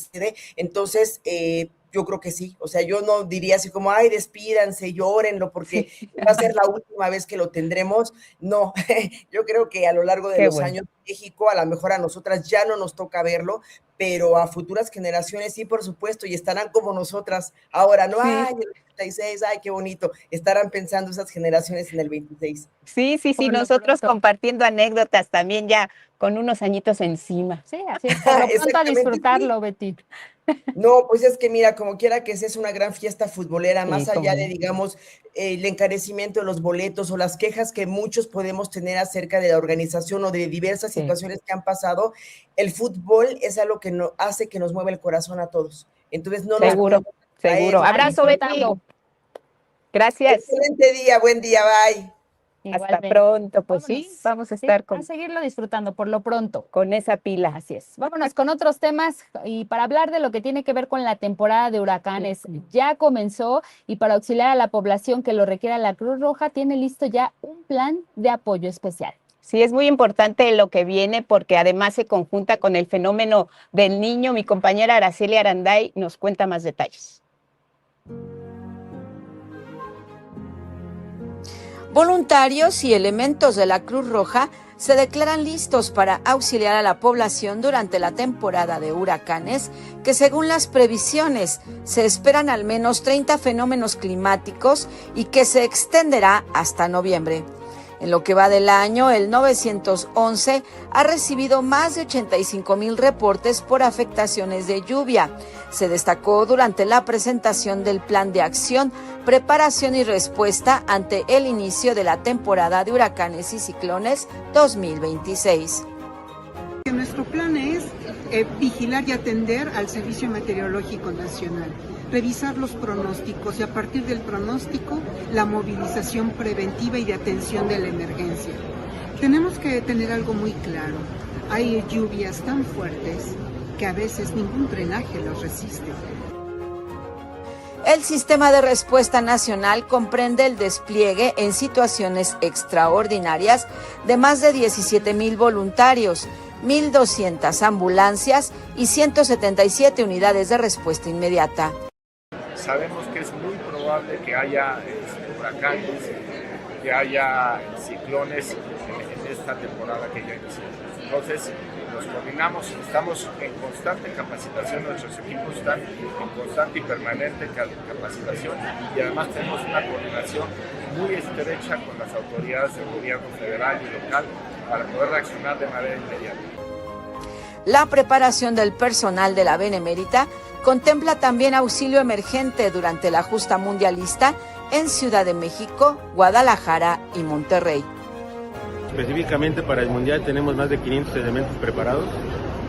[SPEAKER 29] Entonces, yo creo que sí. O sea, yo no diría así como, ay, despídanse, llórenlo, porque va a ser la última vez que lo tendremos. No, yo creo que a lo largo de los años, México, a lo mejor a nosotras ya no nos toca verlo, pero a futuras generaciones sí, por supuesto, y estarán como nosotras ahora, ¿no? Ay, el 26, ay, qué bonito. Estarán pensando esas generaciones en el 26.
[SPEAKER 2] Sí, nosotros compartiendo anécdotas también ya con unos añitos encima.
[SPEAKER 1] Sí, así es, por lo pronto a disfrutarlo, Betty.
[SPEAKER 29] No, pues es que mira, como quiera que sea, es una gran fiesta futbolera, más allá de, digamos, el encarecimiento de los boletos o las quejas que muchos podemos tener acerca de la organización o de diversas situaciones que han pasado, el fútbol es algo que hace que nos mueva el corazón a todos. Entonces, no
[SPEAKER 2] seguro. Abrazo, Betty. Gracias.
[SPEAKER 29] Excelente día, buen día, bye.
[SPEAKER 1] Igualmente.
[SPEAKER 2] Hasta pronto, pues vámonos. Sí, vamos a estar
[SPEAKER 1] a seguirlo disfrutando por lo pronto.
[SPEAKER 2] Con esa pila, así es.
[SPEAKER 1] Vámonos con otros temas y para hablar de lo que tiene que ver con la temporada de huracanes. Ya comenzó y para auxiliar a la población que lo requiera, la Cruz Roja tiene listo ya un plan de apoyo especial.
[SPEAKER 2] Sí, es muy importante lo que viene porque además se conjunta con el fenómeno del Niño. Mi compañera Araceli Aranday nos cuenta más detalles.
[SPEAKER 14] Voluntarios y elementos de la Cruz Roja se declaran listos para auxiliar a la población durante la temporada de huracanes, que según las previsiones se esperan al menos 30 fenómenos climáticos y que se extenderá hasta noviembre. En lo que va del año, el 911 ha recibido más de 85,000 reportes por afectaciones de lluvia. Se destacó durante la presentación del Plan de Acción, Preparación y Respuesta ante el inicio de la temporada de huracanes y ciclones 2026.
[SPEAKER 15] Nuestro plan es vigilar y atender al Servicio Meteorológico Nacional, revisar los pronósticos y a partir del pronóstico la movilización preventiva y de atención de la emergencia. Tenemos que tener algo muy claro, hay lluvias tan fuertes que a veces ningún drenaje los resiste.
[SPEAKER 14] El Sistema de Respuesta Nacional comprende el despliegue en situaciones extraordinarias de más de 17,000 voluntarios, 1,200 ambulancias y 177 unidades de respuesta inmediata.
[SPEAKER 16] Sabemos que es muy probable que haya huracanes, que haya ciclones en esta temporada que ya inició. Entonces, nos coordinamos, estamos en constante capacitación, nuestros equipos están en constante y permanente capacitación y además tenemos una coordinación muy estrecha con las autoridades del gobierno federal y local para poder reaccionar de manera inmediata.
[SPEAKER 14] La preparación del personal de la Benemérita contempla también auxilio emergente durante la justa mundialista en Ciudad de México, Guadalajara y Monterrey.
[SPEAKER 17] Específicamente para el Mundial tenemos más de 500 elementos preparados,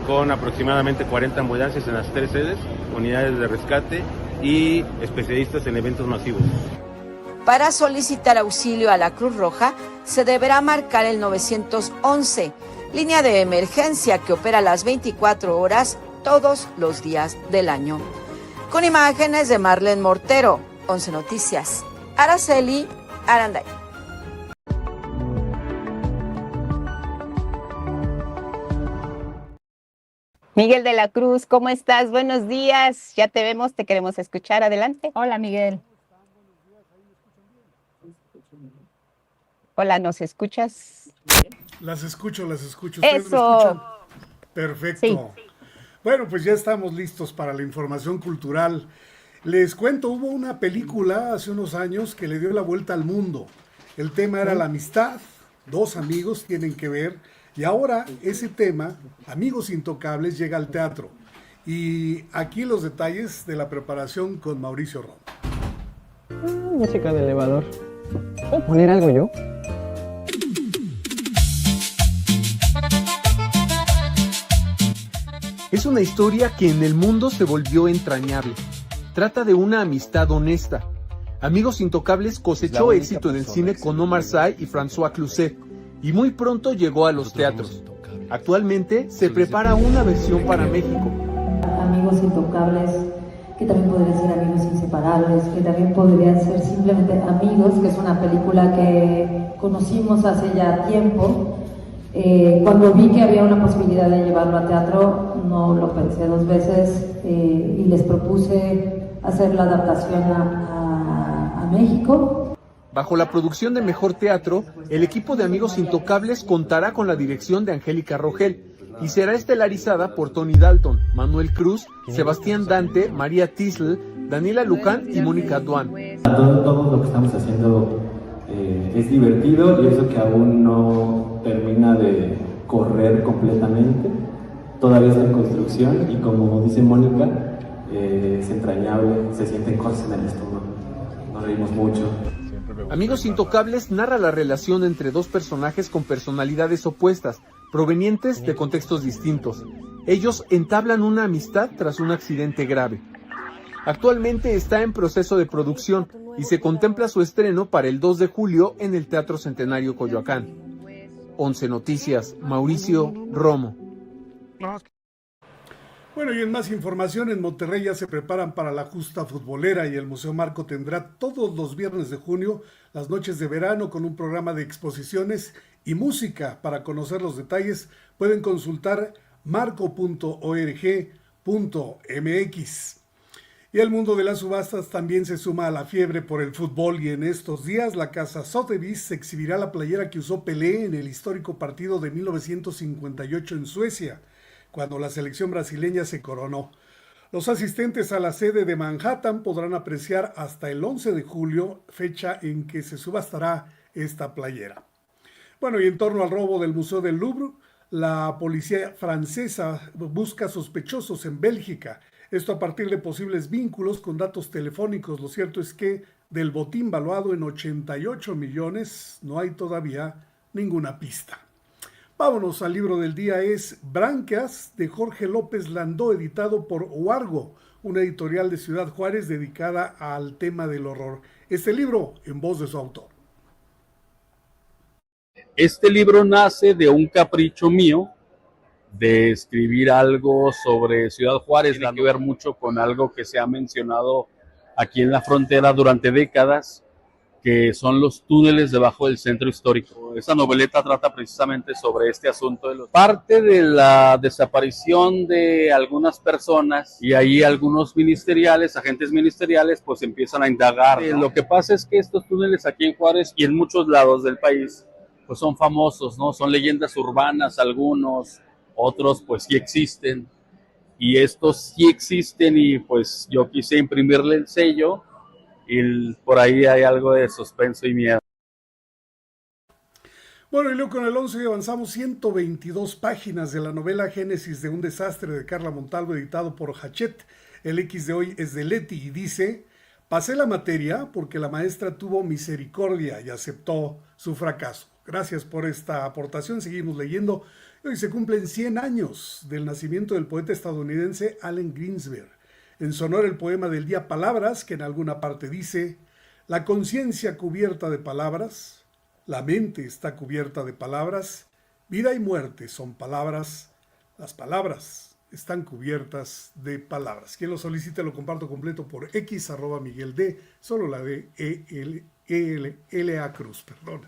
[SPEAKER 17] con aproximadamente 40 ambulancias en las 3 sedes, unidades de rescate y especialistas en eventos masivos.
[SPEAKER 14] Para solicitar auxilio a la Cruz Roja, se deberá marcar el 911, línea de emergencia que opera las 24 horas todos los días del año. Con imágenes de Marlene Mortero, 11 Noticias, Araceli Aranday.
[SPEAKER 2] Miguel de la Cruz, ¿cómo estás? Buenos días, ya te vemos, te queremos escuchar, adelante.
[SPEAKER 1] Hola, Miguel.
[SPEAKER 2] Hola, ¿nos escuchas?
[SPEAKER 18] Las escucho.
[SPEAKER 2] Eso.
[SPEAKER 18] ¿Ustedes me escuchan? Perfecto.
[SPEAKER 1] Sí.
[SPEAKER 18] Bueno, pues ya estamos listos para la información cultural. Les cuento, hubo una película hace unos años que le dio la vuelta al mundo. El tema era la amistad, 2 amigos tienen que ver, y ahora ese tema, Amigos Intocables, llega al teatro. Y aquí los detalles de la preparación con Mauricio Ron.
[SPEAKER 4] música de elevador. ¿Puedo poner algo yo?
[SPEAKER 5] Es una historia que en el mundo se volvió entrañable. Trata de una amistad honesta. Amigos Intocables cosechó éxito en el cine con Omar Sy y François Cluzet, y muy pronto llegó a los teatros. Actualmente se prepara una versión para México.
[SPEAKER 6] Amigos Intocables, que también podrían ser amigos inseparables, que también podrían ser simplemente amigos, que es una película que conocimos hace ya tiempo. Cuando vi que había una posibilidad de llevarlo a teatro, no lo pensé dos veces y les propuse hacer la adaptación a México.
[SPEAKER 5] Bajo la producción de Mejor Teatro, el equipo de Amigos Intocables contará con la dirección de Angélica Rogel y será estelarizada por Tony Dalton, Manuel Cruz, Sebastián Dante, María Tisl, Daniela Luján y Mónica Duan.
[SPEAKER 7] Todo lo que estamos haciendo es divertido y eso que aún no termina de correr completamente, todavía está en construcción y como dice Mónica, es entrañable, se sienten cosas en el estómago, nos reímos mucho.
[SPEAKER 5] Amigos Intocables narra la relación entre dos personajes con personalidades opuestas, provenientes de contextos distintos. Ellos entablan una amistad tras un accidente grave. Actualmente está en proceso de producción y se contempla su estreno para el 2 de julio en el Teatro Centenario Coyoacán. 11 Noticias, Mauricio Romo.
[SPEAKER 18] Bueno, y en más información, en Monterrey ya se preparan para la justa futbolera y el Museo Marco tendrá todos los viernes de junio las noches de verano con un programa de exposiciones y música. Para conocer los detalles pueden consultar marco.org.mx. Y el mundo de las subastas también se suma a la fiebre por el fútbol y en estos días la casa Sotheby's exhibirá la playera que usó Pelé en el histórico partido de 1958 en Suecia, cuando la selección brasileña se coronó. Los asistentes a la sede de Manhattan podrán apreciar hasta el 11 de julio, fecha en que se subastará esta playera. Bueno, y en torno al robo del Museo del Louvre, la policía francesa busca sospechosos en Bélgica. Esto a partir de posibles vínculos con datos telefónicos. Lo cierto es que del botín valuado en 88 millones no hay todavía ninguna pista. Vámonos al libro del día, es Branquias de Jorge López Landó, editado por Wargo, una editorial de Ciudad Juárez dedicada al tema del horror. Este libro en voz de su autor.
[SPEAKER 19] Este libro nace de un capricho mío de escribir algo sobre Ciudad Juárez. Tiene que ver mucho con algo que se ha mencionado aquí en la frontera durante décadas, que son los túneles debajo del centro histórico. Esta noveleta trata precisamente sobre este asunto de parte de la desaparición de algunas personas y ahí algunos ministeriales, agentes ministeriales, pues empiezan a indagar, ¿no? Lo que pasa es que estos túneles aquí en Juárez y en muchos lados del país, pues son famosos, ¿no? Son leyendas urbanas algunos, otros pues sí existen, y estos sí existen y pues yo quise imprimirle el sello y por ahí hay algo de suspenso y miedo.
[SPEAKER 18] Bueno, y luego con el 11 avanzamos 122 páginas de la novela Génesis de un desastre de Carla Montalvo, editado por Hachette. El X de hoy es de Leti y dice: pasé la materia porque la maestra tuvo misericordia y aceptó su fracaso. Gracias por esta aportación, seguimos leyendo. Hoy se cumplen 100 años del nacimiento del poeta estadounidense Allen Ginsberg. En su honor, el poema del día Palabras, que en alguna parte dice: la conciencia cubierta de palabras, la mente está cubierta de palabras, vida y muerte son palabras, las palabras están cubiertas de palabras. Quien lo solicite lo comparto completo por X, @MiguelD, solo la de LA Cruz, perdón.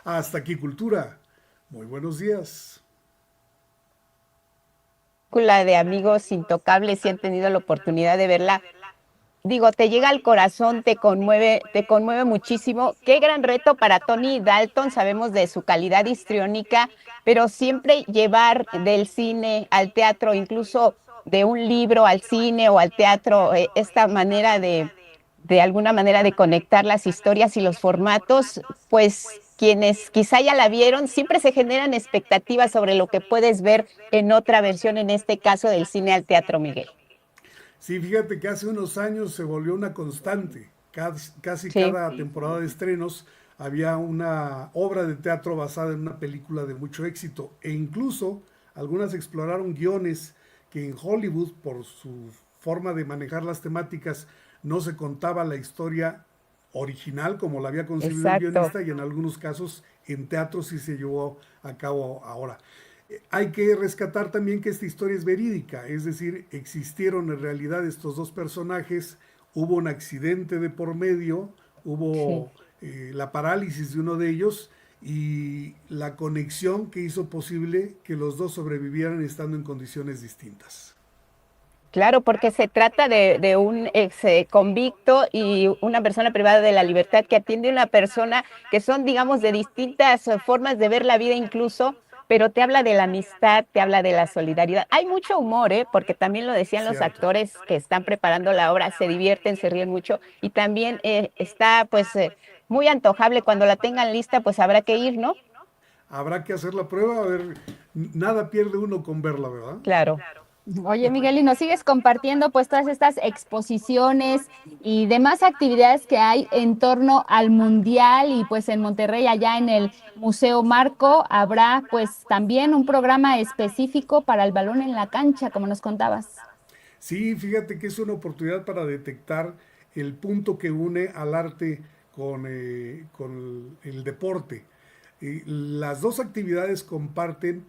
[SPEAKER 18] Hasta aquí Cultura. Muy buenos días.
[SPEAKER 2] De Amigos Intocables, si han tenido la oportunidad de verla, digo, te llega al corazón, te conmueve muchísimo. Qué gran reto para Tony Dalton, sabemos de su calidad histriónica, pero siempre llevar del cine al teatro, incluso de un libro al cine o al teatro, esta manera de alguna manera de conectar las historias y los formatos, pues quienes quizá ya la vieron, siempre se generan expectativas sobre lo que puedes ver en otra versión, en este caso del cine al teatro, Miguel.
[SPEAKER 18] Sí, fíjate que hace unos años se volvió una constante. Casi
[SPEAKER 2] Sí.
[SPEAKER 18] cada temporada de estrenos había una obra de teatro basada en una película de mucho éxito, e incluso algunas exploraron guiones que en Hollywood, por su forma de manejar las temáticas, no se contaba la historia original como la había concebido el
[SPEAKER 2] Exacto.
[SPEAKER 18] guionista, y en algunos casos en teatro sí se llevó a cabo ahora. Hay que rescatar también que esta historia es verídica, es decir, existieron en realidad estos dos personajes, hubo un accidente de por medio, hubo la parálisis de uno de ellos y la conexión que hizo posible que los dos sobrevivieran estando en condiciones distintas.
[SPEAKER 2] Claro, porque se trata de un ex convicto y una persona privada de la libertad que atiende a una persona que son, digamos, de distintas formas de ver la vida incluso, pero te habla de la amistad, te habla de la solidaridad. Hay mucho humor, porque también lo decían los actores que están preparando la obra, se divierten, se ríen mucho y también está pues muy antojable. Cuando la tengan lista, pues habrá que ir, ¿no?
[SPEAKER 18] Habrá que hacer la prueba, a ver, nada pierde uno con verla, ¿verdad?
[SPEAKER 2] Claro.
[SPEAKER 1] Oye, Miguel, y nos sigues compartiendo pues todas estas exposiciones y demás actividades que hay en torno al Mundial, y pues en Monterrey, allá en el Museo Marco, habrá pues también un programa específico para el balón en la cancha, como nos contabas.
[SPEAKER 18] Sí, fíjate que es una oportunidad para detectar el punto que une al arte con el deporte. Las dos actividades comparten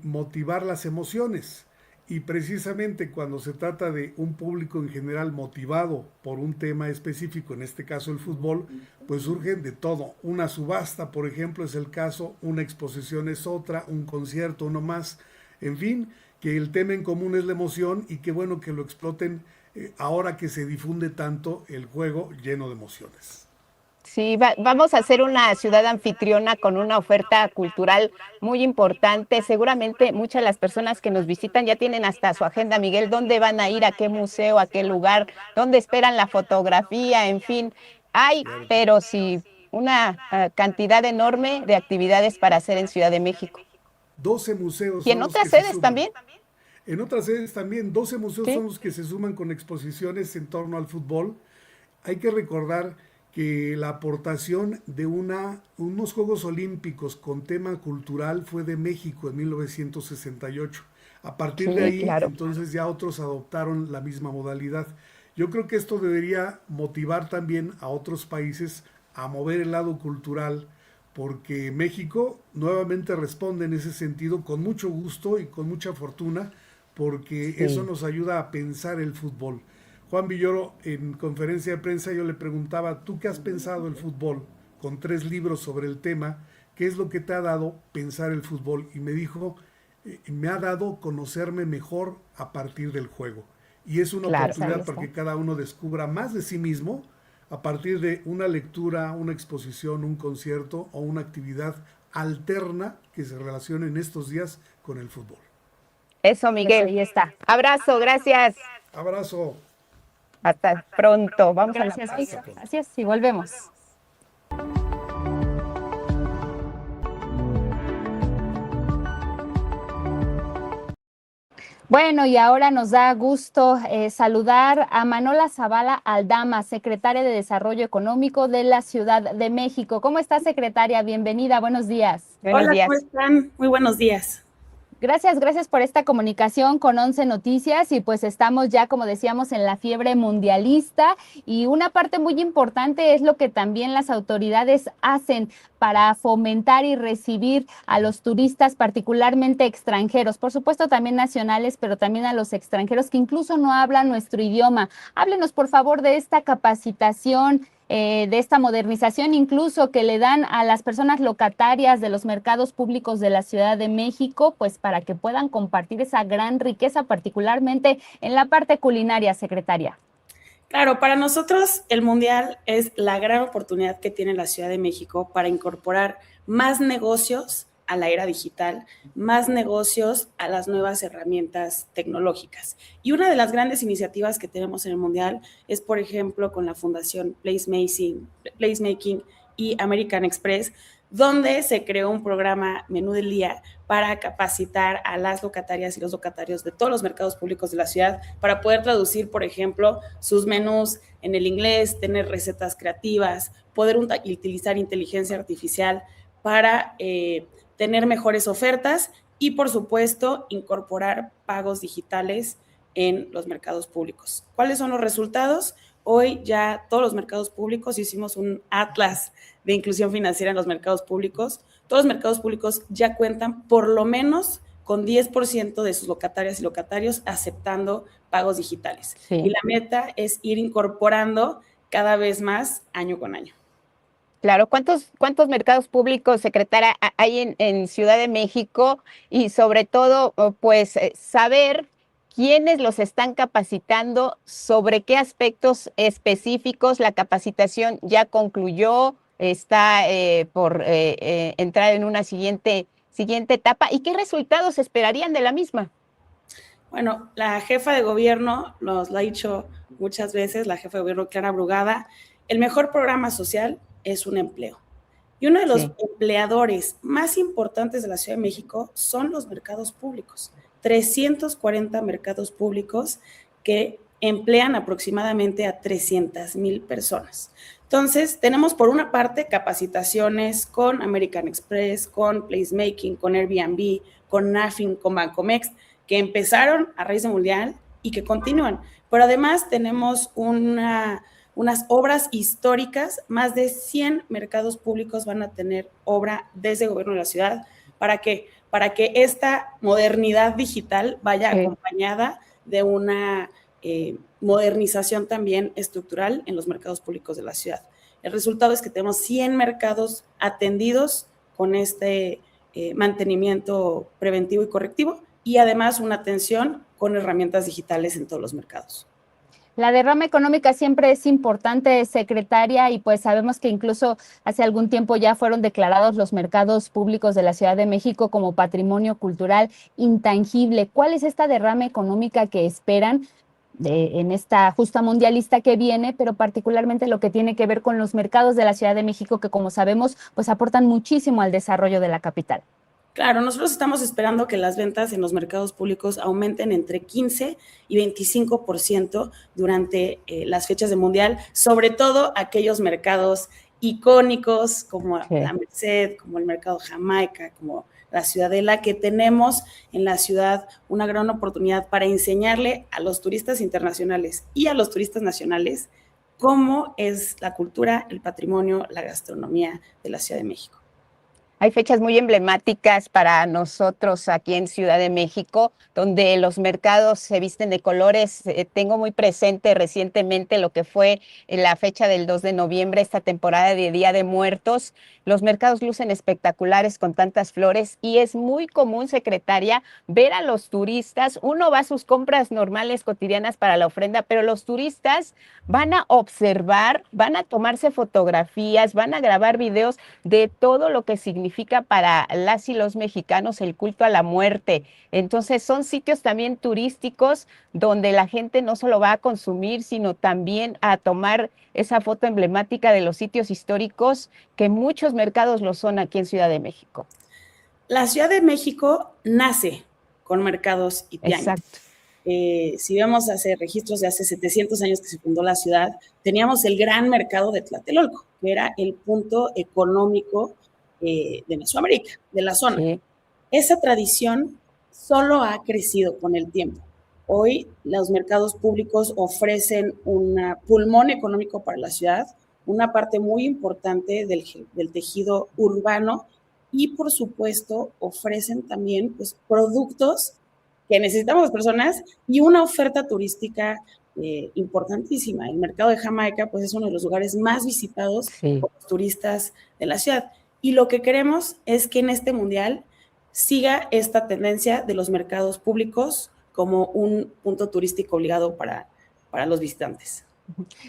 [SPEAKER 18] motivar las emociones. Y precisamente cuando se trata de un público en general motivado por un tema específico, en este caso el fútbol, pues surgen de todo. Una subasta, por ejemplo, es el caso, una exposición es otra, un concierto, uno más. En fin, que el tema en común es la emoción, y qué bueno que lo exploten ahora que se difunde tanto el juego lleno de emociones.
[SPEAKER 2] Sí, vamos a ser una ciudad anfitriona con una oferta cultural muy importante. Seguramente muchas de las personas que nos visitan ya tienen hasta su agenda, Miguel, dónde van a ir, a qué museo, a qué lugar, dónde esperan la fotografía, en fin. Hay, pero sí, una cantidad enorme de actividades para hacer en Ciudad de México.
[SPEAKER 18] 12 museos.
[SPEAKER 2] ¿Y en otras sedes también?
[SPEAKER 18] En otras sedes también, 12 museos son los que se suman con exposiciones en torno al fútbol. Hay que recordar que la aportación de unos Juegos Olímpicos con tema cultural fue de México en 1968. A partir de ahí, entonces ya otros adoptaron la misma modalidad. Yo creo que esto debería motivar también a otros países a mover el lado cultural, porque México nuevamente responde en ese sentido con mucho gusto y con mucha fortuna, porque eso nos ayuda a pensar el fútbol. Juan Villoro, en conferencia de prensa yo le preguntaba, ¿tú qué has pensado el fútbol? Con 3 libros sobre el tema, ¿qué es lo que te ha dado pensar el fútbol? Y me dijo, me ha dado conocerme mejor a partir del juego. Y es una oportunidad para que cada uno descubra más de sí mismo a partir de una lectura, una exposición, un concierto o una actividad alterna que se relacione en estos días con el fútbol.
[SPEAKER 2] Eso, Miguel. Ahí está. Abrazo, gracias.
[SPEAKER 18] Abrazo.
[SPEAKER 2] Hasta pronto. Vamos
[SPEAKER 1] Gracias,
[SPEAKER 2] a la pausa.
[SPEAKER 1] Así es, y volvemos. Bueno, y ahora nos da gusto saludar a Manola Zavala Aldama, secretaria de Desarrollo Económico de la Ciudad de México. ¿Cómo está, secretaria? Bienvenida, buenos días.
[SPEAKER 3] Hola, ¿cómo están? Muy buenos días.
[SPEAKER 1] Gracias por esta comunicación con 11 Noticias, y pues estamos ya, como decíamos, en la fiebre mundialista, y una parte muy importante es lo que también las autoridades hacen para fomentar y recibir a los turistas, particularmente extranjeros, por supuesto también nacionales, pero también a los extranjeros que incluso no hablan nuestro idioma. Háblenos, por favor, de esta capacitación, de esta modernización incluso que le dan a las personas locatarias de los mercados públicos de la Ciudad de México, pues para que puedan compartir esa gran riqueza, particularmente en la parte culinaria, secretaria.
[SPEAKER 3] Claro, para nosotros el Mundial es la gran oportunidad que tiene la Ciudad de México para incorporar más negocios a la era digital, más negocios a las nuevas herramientas tecnológicas. Y una de las grandes iniciativas que tenemos en el Mundial es, por ejemplo, con la Fundación Placemaking y American Express, donde se creó un programa Menú del Día para capacitar a las locatarias y los locatarios de todos los mercados públicos de la ciudad para poder traducir, por ejemplo, sus menús en el inglés, tener recetas creativas, poder utilizar inteligencia artificial para tener mejores ofertas y, por supuesto, incorporar pagos digitales en los mercados públicos. ¿Cuáles son los resultados? Hoy ya todos los mercados públicos, hicimos un atlas de inclusión financiera en los mercados públicos. Todos los mercados públicos ya cuentan por lo menos con 10% de sus locatarias y locatarios aceptando pagos digitales. Sí. Y la meta es ir incorporando cada vez más año con año.
[SPEAKER 2] Claro, ¿cuántos mercados públicos, secretaria, hay en Ciudad de México? Y sobre todo, pues, saber quiénes los están capacitando, sobre qué aspectos específicos. La capacitación ya concluyó, está por entrar en una siguiente etapa. ¿Y qué resultados esperarían de la misma?
[SPEAKER 3] Bueno, la jefa de gobierno nos lo ha dicho muchas veces, la jefa de gobierno Clara Brugada, el mejor programa social es un empleo. Y uno de los empleadores más importantes de la Ciudad de México son los mercados públicos. 340 mercados públicos que emplean aproximadamente a 300,000 personas. Entonces, tenemos por una parte capacitaciones con American Express, con Placemaking, con Airbnb, con Nafin, con Bancomext, que empezaron a raíz de Mundial y que continúan. Pero además tenemos unas obras históricas, más de 100 mercados públicos van a tener obra desde el gobierno de la ciudad. ¿Para qué? Para que esta modernidad digital vaya acompañada de una modernización también estructural en los mercados públicos de la ciudad. El resultado es que tenemos 100 mercados atendidos con este mantenimiento preventivo y correctivo y además una atención con herramientas digitales en todos los mercados.
[SPEAKER 1] La derrama económica siempre es importante, secretaria, y pues sabemos que incluso hace algún tiempo ya fueron declarados los mercados públicos de la Ciudad de México como patrimonio cultural intangible. ¿Cuál es esta derrama económica que esperan en esta justa mundialista que viene, pero particularmente lo que tiene que ver con los mercados de la Ciudad de México, que como sabemos, pues aportan muchísimo al desarrollo de la capital?
[SPEAKER 3] Claro, nosotros estamos esperando que las ventas en los mercados públicos aumenten entre 15 y 25% durante las fechas de Mundial, sobre todo aquellos mercados icónicos como la Merced, como el mercado Jamaica, como la Ciudadela, que tenemos en la ciudad una gran oportunidad para enseñarle a los turistas internacionales y a los turistas nacionales cómo es la cultura, el patrimonio, la gastronomía de la Ciudad de México.
[SPEAKER 2] Hay fechas muy emblemáticas para nosotros aquí en Ciudad de México, donde los mercados se visten de colores. Tengo muy presente recientemente lo que fue la fecha del 2 de noviembre, esta temporada de Día de Muertos. Los mercados lucen espectaculares con tantas flores y es muy común, secretaria, ver a los turistas. Uno va a sus compras normales, cotidianas para la ofrenda, pero los turistas van a observar, van a tomarse fotografías, van a grabar videos de todo lo que significa para las y los mexicanos el culto a la muerte. Entonces son sitios también turísticos donde la gente no solo va a consumir, sino también a tomar esa foto emblemática de los sitios históricos, que muchos mercados lo son aquí en Ciudad de México.
[SPEAKER 3] La Ciudad de México nace con mercados y tianguis.
[SPEAKER 2] Exacto.
[SPEAKER 3] Si vemos hace registros de hace 700 años que se fundó la ciudad, teníamos el gran mercado de Tlatelolco, que era el punto económico de Mesoamérica, de la zona. Sí. Esa tradición solo ha crecido con el tiempo. Hoy los mercados públicos ofrecen un pulmón económico para la ciudad, una parte muy importante del tejido urbano y, por supuesto, ofrecen también pues, productos que necesitamos las personas y una oferta turística importantísima. El mercado de Jamaica pues, es uno de los lugares más visitados por los turistas de la ciudad. Y lo que queremos es que en este mundial siga esta tendencia de los mercados públicos como un punto turístico obligado para los visitantes.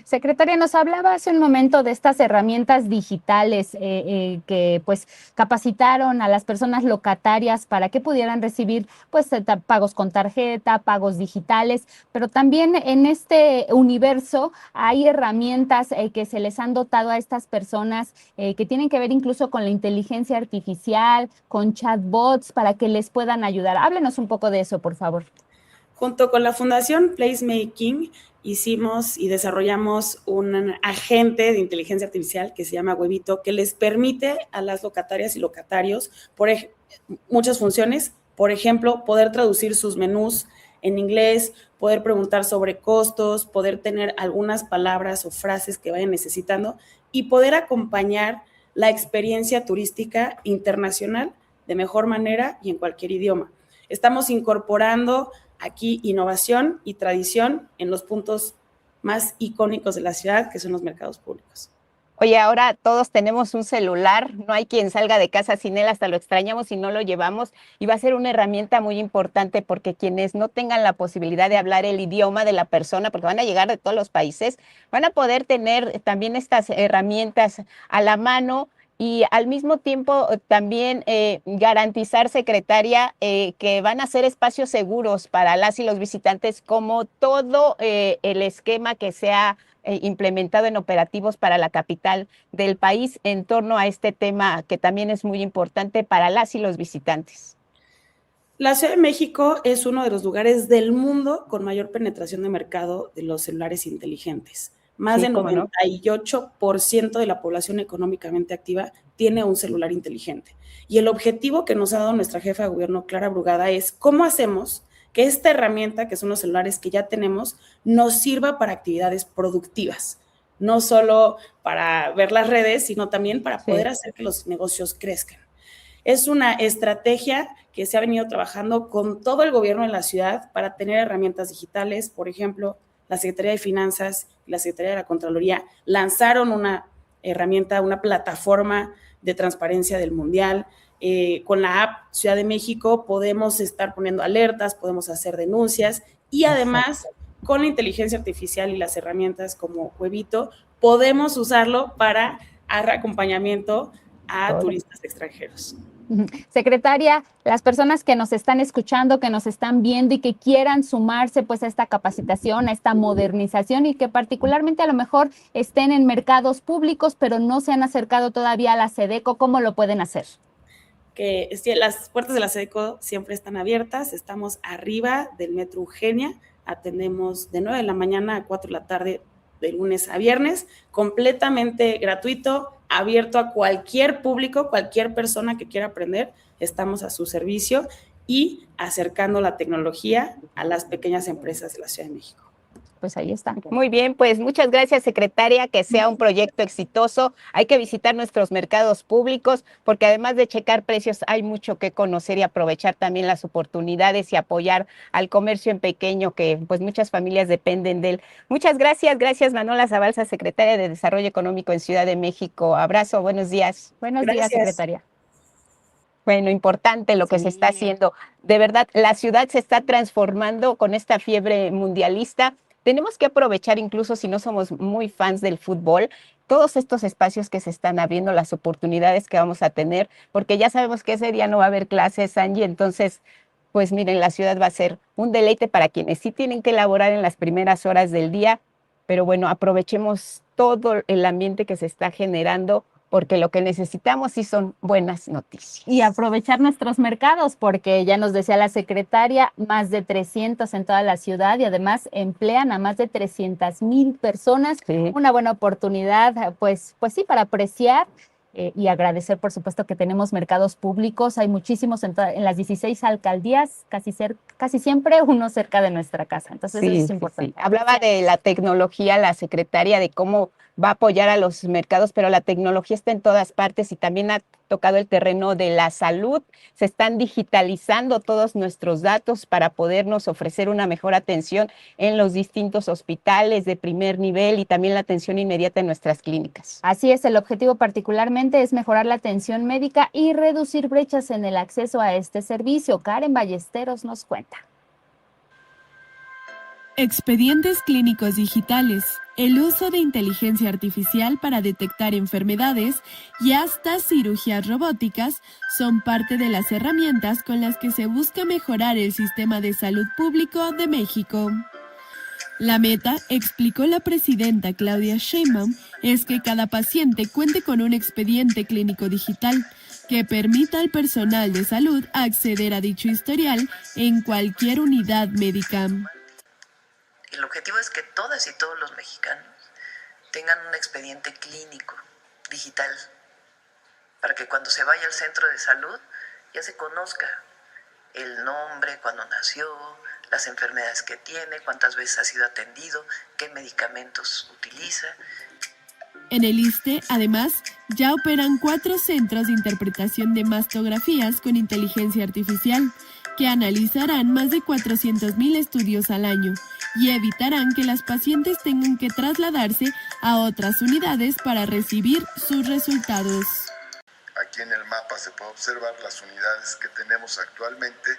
[SPEAKER 1] Secretaria, nos hablaba hace un momento de estas herramientas digitales que pues capacitaron a las personas locatarias para que pudieran recibir pues pagos con tarjeta, pagos digitales, pero también en este universo hay herramientas que se les han dotado a estas personas que tienen que ver incluso con la inteligencia artificial, con chatbots para que les puedan ayudar. Háblenos un poco de eso, por favor.
[SPEAKER 3] Junto con la Fundación Placemaking hicimos y desarrollamos un agente de inteligencia artificial que se llama Huevito, que les permite a las locatarias y locatarios muchas funciones, por ejemplo, poder traducir sus menús en inglés, poder preguntar sobre costos, poder tener algunas palabras o frases que vayan necesitando y poder acompañar la experiencia turística internacional de mejor manera y en cualquier idioma. Estamos incorporando aquí innovación y tradición en los puntos más icónicos de la ciudad, que son los mercados públicos.
[SPEAKER 2] Oye, ahora todos tenemos un celular, no hay quien salga de casa sin él, hasta lo extrañamos y no lo llevamos, y va a ser una herramienta muy importante porque quienes no tengan la posibilidad de hablar el idioma de la persona, porque van a llegar de todos los países, van a poder tener también estas herramientas a la mano. Y al mismo tiempo también garantizar, secretaria, que van a ser espacios seguros para las y los visitantes, como todo el esquema que se ha implementado en operativos para la capital del país en torno a este tema que también es muy importante para las y los visitantes.
[SPEAKER 3] La Ciudad de México es uno de los lugares del mundo con mayor penetración de mercado de los celulares inteligentes. Más del 98% de la población económicamente activa tiene un celular inteligente. Y el objetivo que nos ha dado nuestra jefa de gobierno, Clara Brugada, es cómo hacemos que esta herramienta, que son los celulares que ya tenemos, nos sirva para actividades productivas. No solo para ver las redes, sino también para poder hacer que los negocios crezcan. Es una estrategia que se ha venido trabajando con todo el gobierno de la ciudad para tener herramientas digitales. Por ejemplo, la Secretaría de Finanzas y la Secretaría de la Contraloría lanzaron una herramienta, una plataforma de transparencia del Mundial. Con la app Ciudad de México podemos estar poniendo alertas, podemos hacer denuncias y además con la inteligencia artificial y las herramientas como Huevito podemos usarlo para dar acompañamiento a turistas extranjeros.
[SPEAKER 1] Secretaria, las personas que nos están escuchando, que nos están viendo y que quieran sumarse pues a esta capacitación, a esta modernización y que particularmente a lo mejor estén en mercados públicos pero no se han acercado todavía a la SEDECO, ¿cómo lo pueden hacer?
[SPEAKER 3] Que las puertas de la SEDECO siempre están abiertas, estamos arriba del Metro Eugenia, atendemos de 9 de la mañana a 4 de la tarde de lunes a viernes, completamente gratuito, abierto a cualquier público, cualquier persona que quiera aprender, estamos a su servicio y acercando la tecnología a las pequeñas empresas de la Ciudad de México.
[SPEAKER 1] Pues ahí está.
[SPEAKER 2] Muy bien, pues muchas gracias, secretaria, que sea un proyecto exitoso. Hay que visitar nuestros mercados públicos porque además de checar precios hay mucho que conocer y aprovechar también las oportunidades y apoyar al comercio en pequeño que pues muchas familias dependen de él. Muchas gracias, Manuela Zabalza, secretaria de Desarrollo Económico en Ciudad de México. Abrazo, buenos días.
[SPEAKER 1] Buenos días, secretaria.
[SPEAKER 2] Bueno, importante lo que se está haciendo. De verdad, la ciudad se está transformando con esta fiebre mundialista. Tenemos que aprovechar, incluso si no somos muy fans del fútbol, todos estos espacios que se están abriendo, las oportunidades que vamos a tener, porque ya sabemos que ese día no va a haber clases, Angie, entonces, pues miren, la ciudad va a ser un deleite para quienes sí tienen que elaborar en las primeras horas del día, pero bueno, aprovechemos todo el ambiente que se está generando, porque lo que necesitamos sí son buenas noticias.
[SPEAKER 1] Y aprovechar nuestros mercados, porque ya nos decía la secretaria, más de 300 en toda la ciudad y además emplean a más de 300,000 personas. Sí. Una buena oportunidad, pues sí, para apreciar y agradecer, por supuesto, que tenemos mercados públicos. Hay muchísimos en las 16 alcaldías, casi siempre uno cerca de nuestra casa. Entonces, eso es importante.
[SPEAKER 2] Sí. Hablaba de la tecnología, la secretaria, de cómo va a apoyar a los mercados, pero la tecnología está en todas partes y también ha tocado el terreno de la salud. Se están digitalizando todos nuestros datos para podernos ofrecer una mejor atención en los distintos hospitales de primer nivel y también la atención inmediata en nuestras clínicas.
[SPEAKER 1] Así es, el objetivo particularmente es mejorar la atención médica y reducir brechas en el acceso a este servicio. Karen Ballesteros nos cuenta.
[SPEAKER 10] Expedientes clínicos digitales, el uso de inteligencia artificial para detectar enfermedades y hasta cirugías robóticas son parte de las herramientas con las que se busca mejorar el sistema de salud público de México. La meta, explicó la presidenta Claudia Sheinbaum, es que cada paciente cuente con un expediente clínico digital que permita al personal de salud acceder a dicho historial en cualquier unidad médica.
[SPEAKER 8] El objetivo es que todas y todos los mexicanos tengan un expediente clínico digital para que cuando se vaya al centro de salud ya se conozca el nombre, cuándo nació, las enfermedades que tiene, cuántas veces ha sido atendido, qué medicamentos utiliza.
[SPEAKER 10] En el ISSSTE, además, ya operan 4 centros de interpretación de mastografías con inteligencia artificial, que analizarán más de 400,000 estudios al año y evitarán que las pacientes tengan que trasladarse a otras unidades para recibir sus resultados.
[SPEAKER 9] Aquí en el mapa se puede observar las unidades que tenemos actualmente,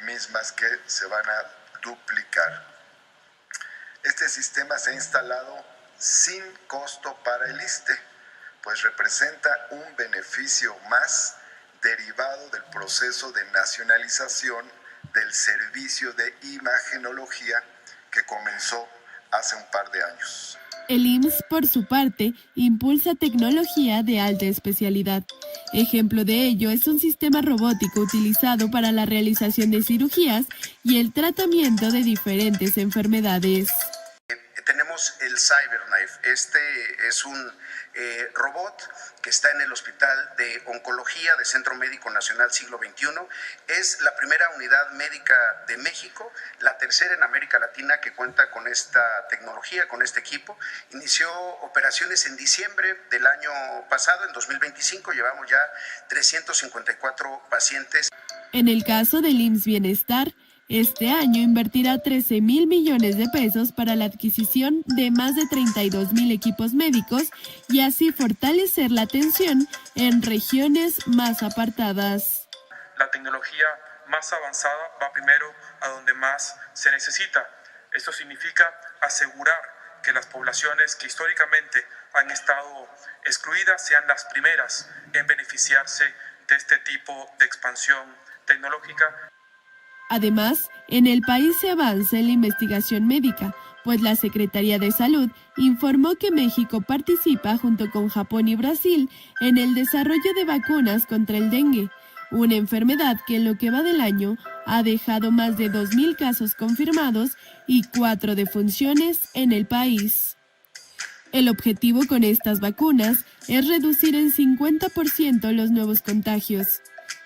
[SPEAKER 9] mismas que se van a duplicar. Este sistema se ha instalado sin costo para el ISSSTE, pues representa un beneficio más derivado del proceso de nacionalización del servicio de imagenología que comenzó hace un par de años.
[SPEAKER 10] El IMSS, por su parte, impulsa tecnología de alta especialidad. Ejemplo de ello es un sistema robótico utilizado para la realización de cirugías y el tratamiento de diferentes enfermedades.
[SPEAKER 9] Tenemos el CyberKnife. Este es un robot que está en el Hospital de Oncología del Centro Médico Nacional Siglo XXI. Es la primera unidad médica de México, la tercera en América Latina que cuenta con esta tecnología, con este equipo. Inició operaciones en diciembre del año pasado, en 2025. Llevamos ya 354 pacientes.
[SPEAKER 10] En el caso del IMSS Bienestar, este año invertirá 13,000 millones de pesos para la adquisición de más de 32,000 equipos médicos y así fortalecer la atención en regiones más apartadas.
[SPEAKER 20] La tecnología más avanzada va primero a donde más se necesita. Esto significa asegurar que las poblaciones que históricamente han estado excluidas sean las primeras en beneficiarse de este tipo de expansión tecnológica.
[SPEAKER 10] Además, en el país se avanza en la investigación médica, pues la Secretaría de Salud informó que México participa junto con Japón y Brasil en el desarrollo de vacunas contra el dengue, una enfermedad que en lo que va del año ha dejado más de 2,000 casos confirmados y 4 defunciones en el país. El objetivo con estas vacunas es reducir en 50% los nuevos contagios.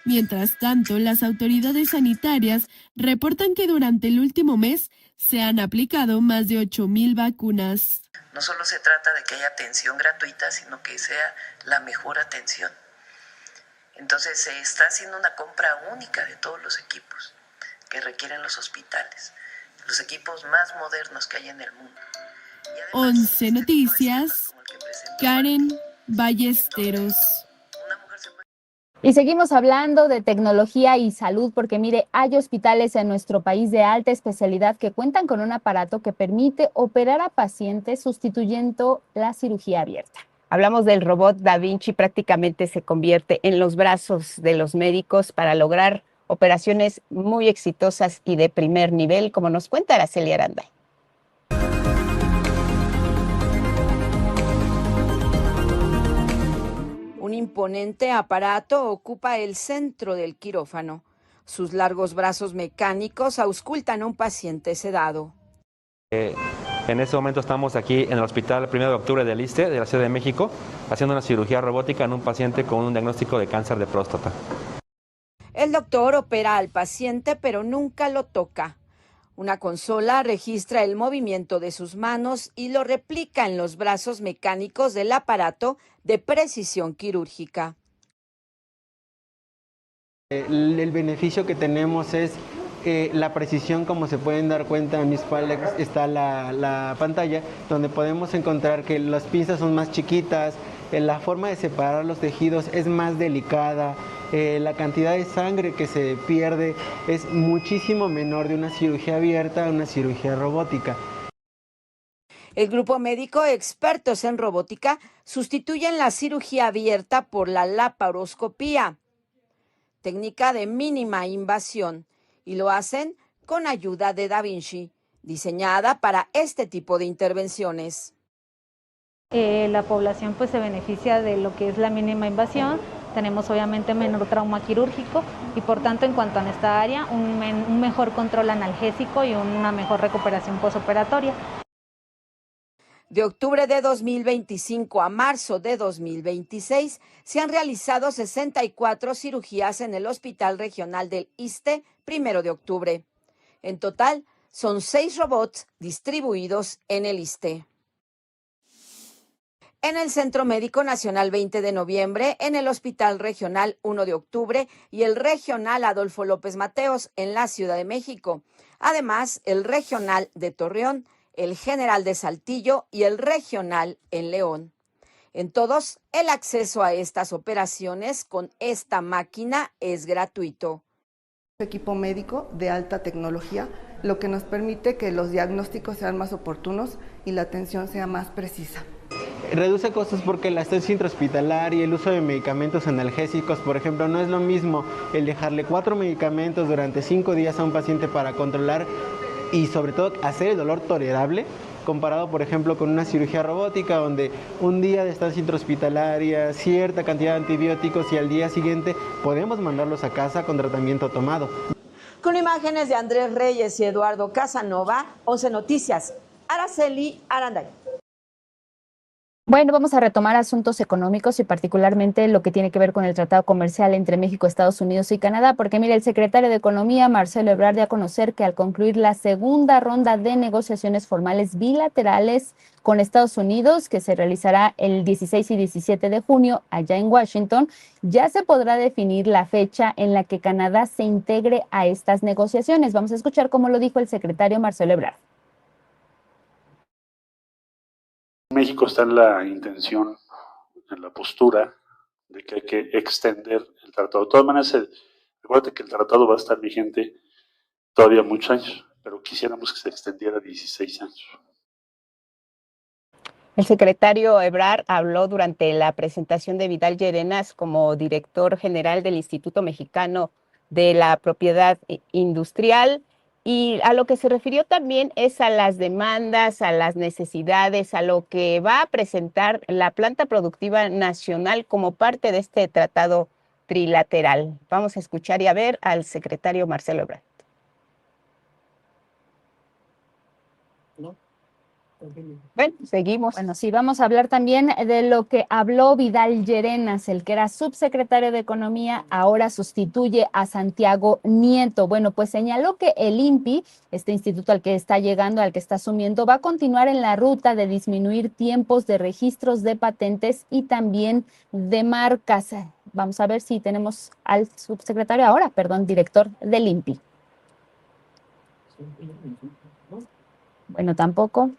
[SPEAKER 10] Mientras tanto, las autoridades sanitarias reportan que durante el último mes se han aplicado más de 8,000 vacunas.
[SPEAKER 8] No solo se trata de que haya atención gratuita, sino que sea la mejor atención. Entonces se está haciendo una compra única de todos los equipos que requieren los hospitales, los equipos más modernos que hay en el mundo.
[SPEAKER 10] 11 Noticias, Karen Ballesteros.
[SPEAKER 1] Y seguimos hablando de tecnología y salud porque mire, hay hospitales en nuestro país de alta especialidad que cuentan con un aparato que permite operar a pacientes sustituyendo la cirugía abierta.
[SPEAKER 2] Hablamos del robot Da Vinci, prácticamente se convierte en los brazos de los médicos para lograr operaciones muy exitosas y de primer nivel, como nos cuenta Araceli Aranda.
[SPEAKER 14] Un imponente aparato ocupa el centro del quirófano. Sus largos brazos mecánicos auscultan a un paciente sedado.
[SPEAKER 21] En este momento estamos aquí en el Hospital 1 de Octubre del ISSSTE de la Ciudad de México, haciendo una cirugía robótica en un paciente con un diagnóstico de cáncer de próstata.
[SPEAKER 14] El doctor opera al paciente, pero nunca lo toca. Una consola registra el movimiento de sus manos y lo replica en los brazos mecánicos del aparato de precisión quirúrgica.
[SPEAKER 22] El beneficio que tenemos es la precisión, como se pueden dar cuenta, a mi espalda está la pantalla, donde podemos encontrar que las pinzas son más chiquitas, la forma de separar los tejidos es más delicada, la cantidad de sangre que se pierde es muchísimo menor de una cirugía abierta a una cirugía robótica.
[SPEAKER 14] El grupo médico expertos en robótica sustituyen la cirugía abierta por la laparoscopía, técnica de mínima invasión, y lo hacen con ayuda de Da Vinci, diseñada para este tipo de intervenciones.
[SPEAKER 11] La población pues se beneficia de lo que es la mínima invasión, tenemos obviamente menor trauma quirúrgico y por tanto en cuanto a esta área un mejor control analgésico y una mejor recuperación postoperatoria.
[SPEAKER 14] De octubre de 2025 a marzo de 2026 se han realizado 64 cirugías en el Hospital Regional del Iste, 1 de octubre. En total, son 6 robots distribuidos en el Iste. En el Centro Médico Nacional 20 de noviembre, en el Hospital Regional 1 de octubre y el Regional Adolfo López Mateos en la Ciudad de México. Además, el Regional de Torreón, el General de Saltillo y el Regional en León. En todos, el acceso a estas operaciones con esta máquina es gratuito.
[SPEAKER 12] Equipo médico de alta tecnología, lo que nos permite que los diagnósticos sean más oportunos y la atención sea más precisa.
[SPEAKER 22] Reduce costos porque la estancia intrahospitalaria y el uso de medicamentos analgésicos, por ejemplo, no es lo mismo el dejarle 4 medicamentos durante 5 días a un paciente para controlar y sobre todo hacer el dolor tolerable, comparado por ejemplo con una cirugía robótica donde un día de estancia intrahospitalaria, cierta cantidad de antibióticos y al día siguiente podemos mandarlos a casa con tratamiento tomado.
[SPEAKER 14] Con imágenes de Andrés Reyes y Eduardo Casanova, 11 Noticias, Araceli Aranday.
[SPEAKER 1] Bueno, vamos a retomar asuntos económicos y particularmente lo que tiene que ver con el tratado comercial entre México, Estados Unidos y Canadá, porque mire, el secretario de Economía, Marcelo Ebrard, dio a conocer que al concluir la segunda ronda de negociaciones formales bilaterales con Estados Unidos, que se realizará el 16 y 17 de junio allá en Washington, ya se podrá definir la fecha en la que Canadá se integre a estas negociaciones. Vamos a escuchar cómo lo dijo el secretario Marcelo Ebrard.
[SPEAKER 13] México está en la intención, en la postura de que hay que extender el tratado. De todas maneras, recuerda que el tratado va a estar vigente todavía muchos años, pero quisiéramos que se extendiera 16 años.
[SPEAKER 2] El secretario Ebrard habló durante la presentación de Vidal Llerenas como director general del Instituto Mexicano de la Propiedad Industrial. Y a lo que se refirió también es a las demandas, a las necesidades, a lo que va a presentar la planta productiva nacional como parte de este tratado trilateral. Vamos a escuchar y a ver al secretario Marcelo Ebrard. Bueno, seguimos.
[SPEAKER 1] Bueno, sí, vamos a hablar también de lo que habló Vidal Llerenas, el que era subsecretario de Economía, ahora sustituye a Santiago Nieto. Bueno, pues señaló que el INPI, este instituto al que está llegando, al que está asumiendo, va a continuar en la ruta de disminuir tiempos de registros de patentes y también de marcas. Vamos a ver si tenemos al subsecretario ahora, perdón, director del INPI. Bueno, tampoco.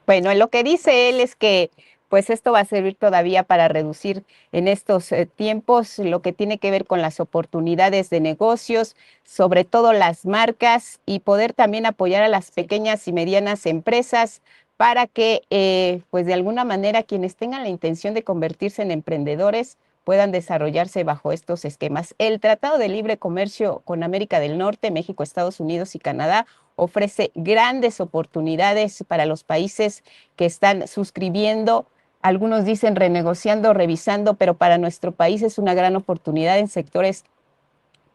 [SPEAKER 2] Bueno, lo que dice él es que pues esto va a servir todavía para reducir en estos tiempos lo que tiene que ver con las oportunidades de negocios, sobre todo las marcas, y poder también apoyar a las pequeñas y medianas empresas para que pues de alguna manera quienes tengan la intención de convertirse en emprendedores puedan desarrollarse bajo estos esquemas. El Tratado de Libre Comercio con América del Norte, México, Estados Unidos y Canadá ofrece grandes oportunidades para los países que están suscribiendo. Algunos dicen renegociando, revisando, pero para nuestro país es una gran oportunidad en sectores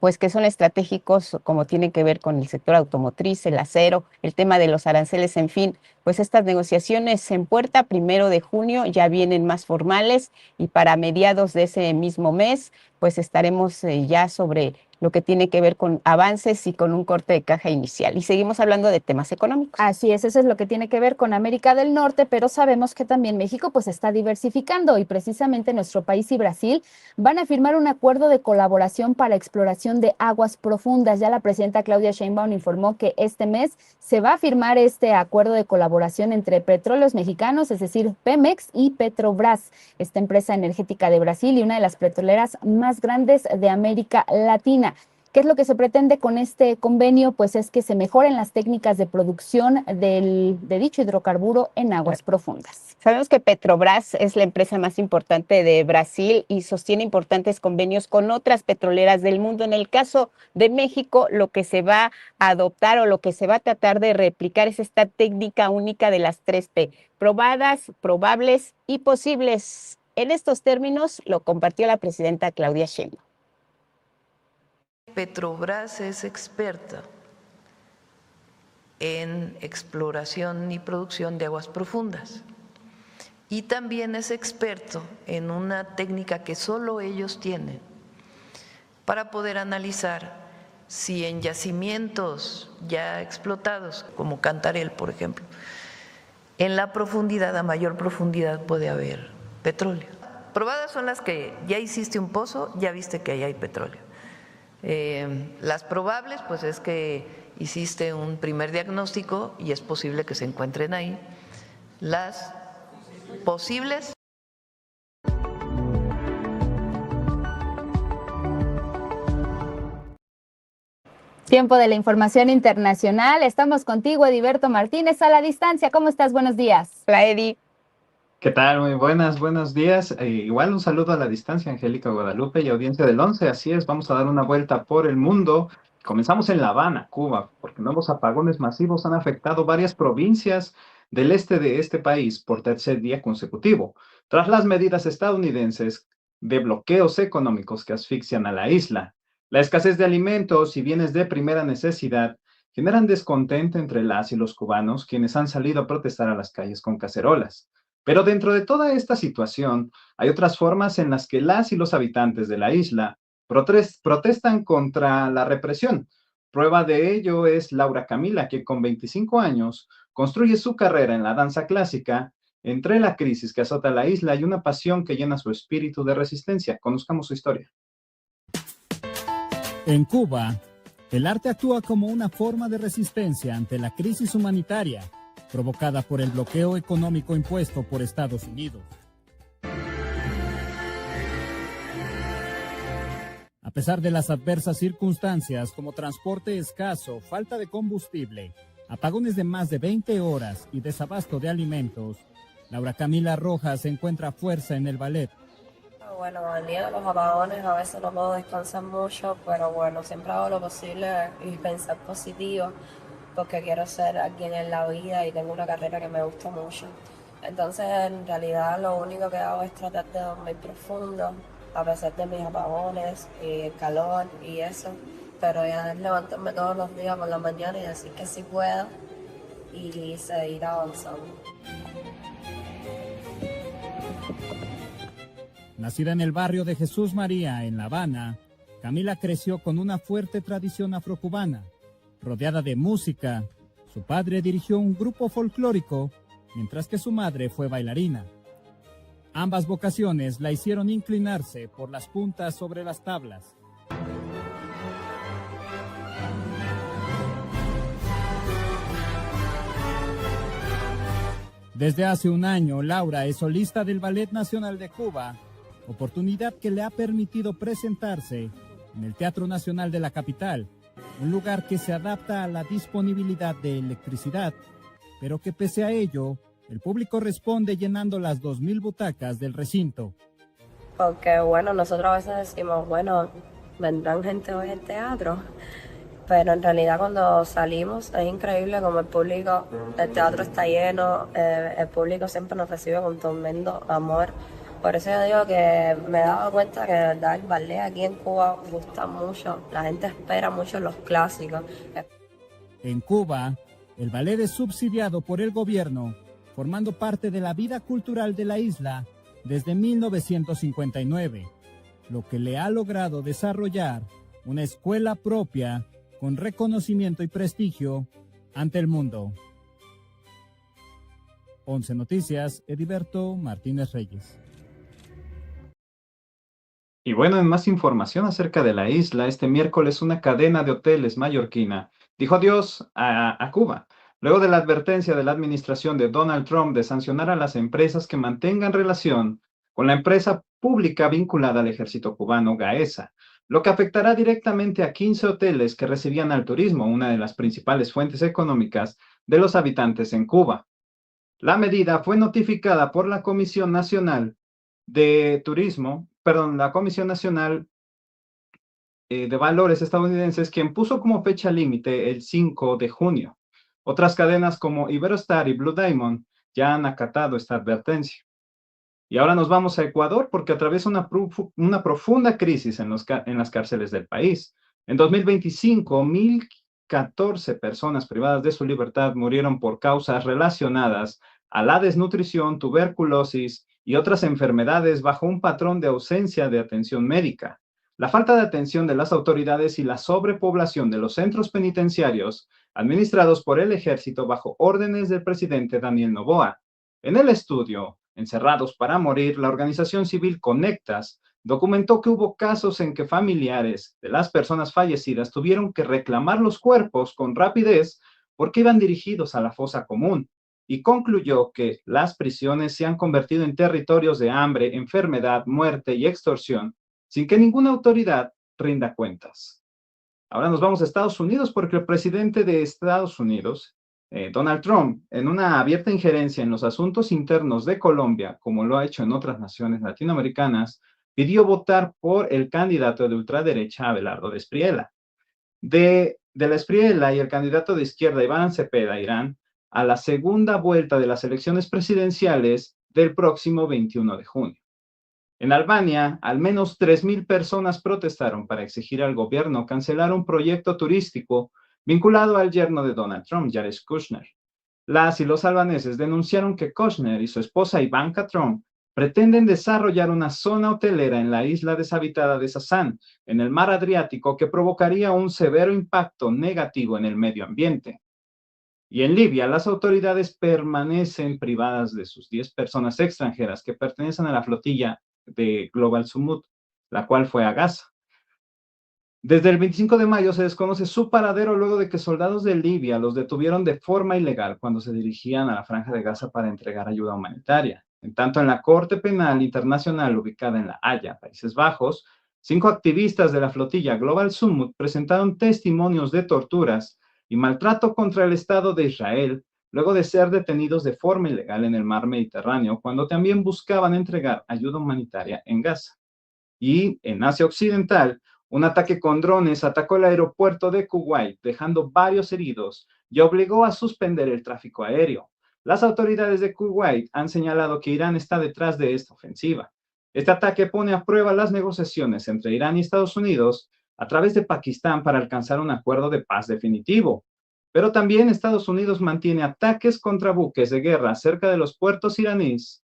[SPEAKER 2] pues que son estratégicos, como tienen que ver con el sector automotriz, el acero, el tema de los aranceles, en fin, pues estas negociaciones en puerta, 1 de junio, ya vienen más formales y para mediados de ese mismo mes, pues estaremos ya sobre lo que tiene que ver con avances y con un corte de caja inicial. Y seguimos hablando de temas económicos.
[SPEAKER 1] Así es, eso es lo que tiene que ver con América del Norte, pero sabemos que también México pues está diversificando y precisamente nuestro país y Brasil van a firmar un acuerdo de colaboración para exploración de aguas profundas. Ya la presidenta Claudia Sheinbaum informó que este mes se va a firmar este acuerdo de colaboración entre Petróleos Mexicanos, es decir, Pemex y Petrobras, esta empresa energética de Brasil y una de las petroleras más grandes de América Latina. ¿Qué es lo que se pretende con este convenio? Pues es que se mejoren las técnicas de producción de dicho hidrocarburo en aguas profundas.
[SPEAKER 2] Sabemos que Petrobras es la empresa más importante de Brasil y sostiene importantes convenios con otras petroleras del mundo. En el caso de México, lo que se va a adoptar o lo que se va a tratar de replicar es esta técnica única de las 3P, probadas, probables y posibles. En estos términos lo compartió la presidenta Claudia Sheinbaum.
[SPEAKER 8] Petrobras es experta en exploración y producción de aguas profundas y también es experto en una técnica que solo ellos tienen para poder analizar si en yacimientos ya explotados, como Cantarell, por ejemplo, en la profundidad, a mayor profundidad puede haber petróleo. Probadas son las que ya hiciste un pozo, ya viste que ahí hay petróleo. Las probables, pues es que hiciste un primer diagnóstico y es posible que se encuentren ahí. Las posibles.
[SPEAKER 1] Tiempo de la información internacional. Estamos contigo, Ediberto Martínez, a la distancia. ¿Cómo estás? Buenos días.
[SPEAKER 2] Hola, Edi.
[SPEAKER 15] ¿Qué tal? Muy buenos días. Igual un saludo a la distancia, Angélica Guadalupe y audiencia del 11. Así es, vamos a dar una vuelta por el mundo. Comenzamos en La Habana, Cuba, porque nuevos apagones masivos han afectado varias provincias del este de este país por tercer día consecutivo, tras las medidas estadounidenses de bloqueos económicos que asfixian a la isla. La escasez de alimentos y bienes de primera necesidad generan descontento entre las y los cubanos, quienes han salido a protestar a las calles con cacerolas. Pero dentro de toda esta situación, hay otras formas en las que las y los habitantes de la isla protestan contra la represión. Prueba de ello es Laura Camila, que con 25 años construye su carrera en la danza clásica entre la crisis que azota la isla y una pasión que llena su espíritu de resistencia. Conozcamos su historia.
[SPEAKER 16] En Cuba, el arte actúa como una forma de resistencia ante la crisis humanitaria provocada por el bloqueo económico impuesto por Estados Unidos. A pesar de las adversas circunstancias como transporte escaso, falta de combustible, apagones de más de 20 horas y desabasto de alimentos, Laura Camila Rojas encuentra fuerza en el ballet.
[SPEAKER 23] Bueno, el día de los apagones a veces no puedo descansar mucho, pero bueno, siempre hago lo posible y pensar positivo, porque quiero ser alguien en la vida y tengo una carrera que me gusta mucho. Entonces, en realidad, lo único que hago es tratar de dormir profundo, a pesar de mis apagones y el calor y eso. Pero ya es levantarme todos los días por la mañana y decir que sí puedo y seguir avanzando.
[SPEAKER 16] Nacida en el barrio de Jesús María, en La Habana, Camila creció con una fuerte tradición afrocubana. Rodeada de música, su padre dirigió un grupo folclórico, mientras que su madre fue bailarina. Ambas vocaciones la hicieron inclinarse por las puntas sobre las tablas. Desde hace un año, Laura es solista del Ballet Nacional de Cuba, oportunidad que le ha permitido presentarse en el Teatro Nacional de la capital, un lugar que se adapta a la disponibilidad de electricidad, pero que pese a ello, el público responde llenando las 2,000 butacas del recinto.
[SPEAKER 23] Porque bueno, nosotros a veces decimos, bueno, vendrán gente hoy al teatro, pero en realidad cuando salimos es increíble como el teatro está lleno, el público siempre nos recibe con tremendo amor. Por eso yo digo que me he dado cuenta que de verdad el ballet aquí en Cuba gusta mucho, la gente espera mucho los clásicos.
[SPEAKER 16] En Cuba, el ballet es subsidiado por el gobierno, formando parte de la vida cultural de la isla desde 1959, lo que le ha logrado desarrollar una escuela propia con reconocimiento y prestigio ante el mundo. 11 Noticias, Ediberto Martínez Reyes.
[SPEAKER 15] Y bueno, en más información acerca de la isla, este miércoles una cadena de hoteles mallorquina dijo adiós a Cuba, luego de la advertencia de la administración de Donald Trump de sancionar a las empresas que mantengan relación con la empresa pública vinculada al ejército cubano, GAESA, lo que afectará directamente a 15 hoteles que recibían al turismo, una de las principales fuentes económicas de los habitantes en Cuba. La medida fue notificada por la Comisión Nacional de la Comisión Nacional de Valores estadounidenses, quien puso como fecha límite el 5 de junio. Otras cadenas como Iberostar y Blue Diamond ya han acatado esta advertencia. Y ahora nos vamos a Ecuador porque atraviesa una profunda crisis en las cárceles del país. En 2025, 1,014 personas privadas de su libertad murieron por causas relacionadas a la desnutrición, tuberculosis y otras enfermedades bajo un patrón de ausencia de atención médica. La falta de atención de las autoridades y la sobrepoblación de los centros penitenciarios administrados por el ejército bajo órdenes del presidente Daniel Noboa. En el estudio Encerrados para Morir, la organización civil Conectas documentó que hubo casos en que familiares de las personas fallecidas tuvieron que reclamar los cuerpos con rapidez porque iban dirigidos a la fosa común, y concluyó que las prisiones se han convertido en territorios de hambre, enfermedad, muerte y extorsión, sin que ninguna autoridad rinda cuentas. Ahora nos vamos a Estados Unidos porque el presidente de Estados Unidos, Donald Trump, en una abierta injerencia en los asuntos internos de Colombia, como lo ha hecho en otras naciones latinoamericanas, pidió votar por el candidato de ultraderecha Abelardo de Espriella. De la Espriella y el candidato de izquierda Iván Cepeda irán a la segunda vuelta de las elecciones presidenciales del próximo 21 de junio. En Albania, al menos 3,000 personas protestaron para exigir al gobierno cancelar un proyecto turístico vinculado al yerno de Donald Trump, Jared Kushner. Las y los albaneses denunciaron que Kushner y su esposa Ivanka Trump pretenden desarrollar una zona hotelera en la isla deshabitada de Sasan, en el mar Adriático, que provocaría un severo impacto negativo en el medio ambiente. Y en Libia, las autoridades permanecen privadas de sus 10 personas extranjeras que pertenecen a la flotilla de Global Sumut, la cual fue a Gaza. Desde el 25 de mayo se desconoce su paradero luego de que soldados de Libia los detuvieron de forma ilegal cuando se dirigían a la Franja de Gaza para entregar ayuda humanitaria. En tanto, en la Corte Penal Internacional ubicada en La Haya, Países Bajos, 5 activistas de la flotilla Global Sumut presentaron testimonios de torturas y maltrato contra el Estado de Israel luego de ser detenidos de forma ilegal en el mar Mediterráneo cuando también buscaban entregar ayuda humanitaria en Gaza. Y en Asia Occidental, un ataque con drones atacó el aeropuerto de Kuwait, dejando varios heridos y obligó a suspender el tráfico aéreo. Las autoridades de Kuwait han señalado que Irán está detrás de esta ofensiva. Este ataque pone a prueba las negociaciones entre Irán y Estados Unidos a través de Pakistán para alcanzar un acuerdo de paz definitivo. Pero también Estados Unidos mantiene ataques contra buques de guerra cerca de los puertos iraníes.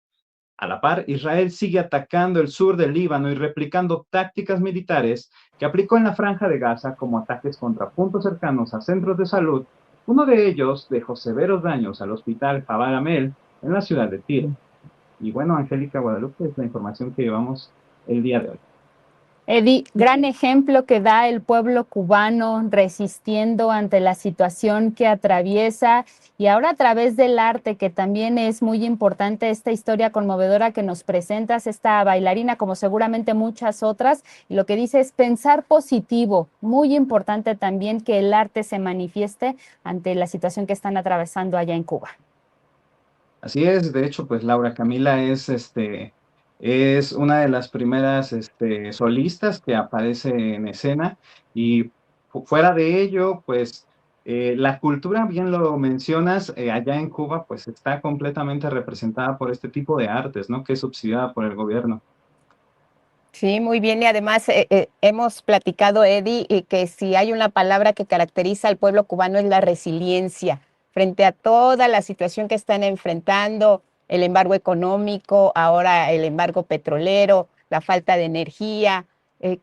[SPEAKER 15] A la par, Israel sigue atacando el sur del Líbano y replicando tácticas militares que aplicó en la Franja de Gaza, como ataques contra puntos cercanos a centros de salud. Uno de ellos dejó severos daños al hospital Jabal Amel en la ciudad de Tiro. Y bueno, Angélica, Guadalupe, es la información que llevamos el día de hoy.
[SPEAKER 1] Eddie, gran ejemplo que da el pueblo cubano resistiendo ante la situación que atraviesa, y ahora a través del arte, que también es muy importante, esta historia conmovedora que nos presentas, esta bailarina como seguramente muchas otras, y lo que dice es pensar positivo, muy importante también que el arte se manifieste ante la situación que están atravesando allá en Cuba.
[SPEAKER 15] Así es, de hecho, pues Laura Camila es una de las primeras solistas que aparece en escena, y fuera de ello, pues la cultura, bien lo mencionas, allá en Cuba, pues está completamente representada por este tipo de artes, ¿no? Que es subsidiada por el gobierno.
[SPEAKER 2] Sí, muy bien, y además hemos platicado, Eddie, y que si hay una palabra que caracteriza al pueblo cubano es la resiliencia frente a toda la situación que están enfrentando, el embargo económico, ahora el embargo petrolero, la falta de energía,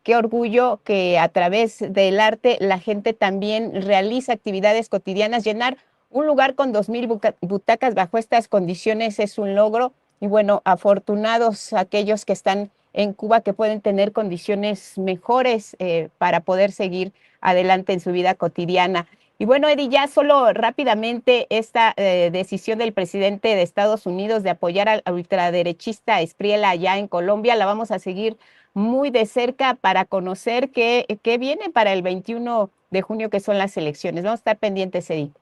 [SPEAKER 2] Qué orgullo que a través del arte la gente también realiza actividades cotidianas. Llenar un lugar con 2,000 butacas bajo estas condiciones es un logro. Y bueno, afortunados aquellos que están en Cuba, que pueden tener condiciones mejores para poder seguir adelante en su vida cotidiana. Y bueno, Eddie, ya solo rápidamente esta decisión del presidente de Estados Unidos de apoyar al ultraderechista Espriella allá en Colombia, la vamos a seguir muy de cerca para conocer qué viene para el 21 de junio, que son las elecciones. Vamos a estar pendientes, Edith.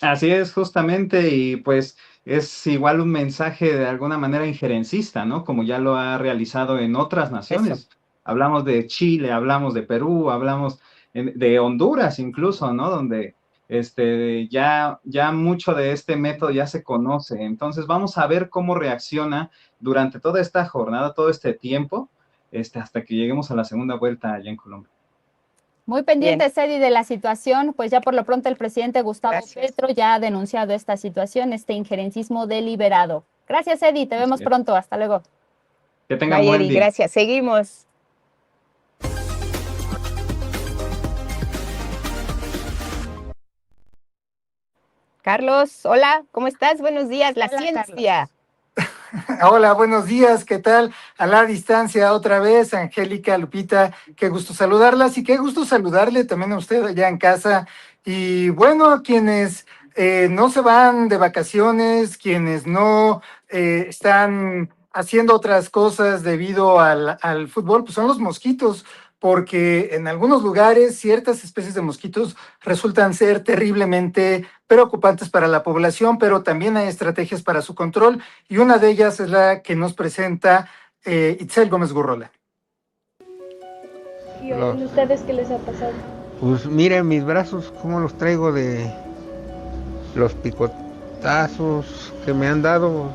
[SPEAKER 15] Así es, justamente, y pues es igual un mensaje de alguna manera injerencista, ¿no? Como ya lo ha realizado en otras naciones. Eso. Hablamos de Chile, hablamos de Perú, hablamos de Honduras incluso, ¿no? Donde ya mucho de este método ya se conoce. Entonces vamos a ver cómo reacciona durante toda esta jornada, todo este tiempo, hasta que lleguemos a la segunda vuelta allá en Colombia.
[SPEAKER 1] Muy pendientes, Eddie, de la situación, pues ya por lo pronto el presidente Gustavo Petro ya ha denunciado esta situación, este injerencismo deliberado. Gracias, Eddie, te vemos pronto, hasta luego.
[SPEAKER 15] Que tengan buen día.
[SPEAKER 2] Gracias, seguimos. Carlos, hola, ¿cómo estás? Buenos días, la ciencia.
[SPEAKER 4] Hola, buenos días, ¿qué tal? A la distancia otra vez, Angélica, Lupita, qué gusto saludarlas y qué gusto saludarle también a usted allá en casa. Y bueno, a quienes no se van de vacaciones, quienes no están haciendo otras cosas debido al fútbol, pues son los mosquitos, porque en algunos lugares ciertas especies de mosquitos resultan ser terriblemente preocupantes para la población, pero también hay estrategias para su control, y una de ellas es la que nos presenta Itzel Gómez Gurrola.
[SPEAKER 6] ¿Y a ustedes qué les ha pasado?
[SPEAKER 17] Pues miren mis brazos, cómo los traigo de los picotazos que me han dado.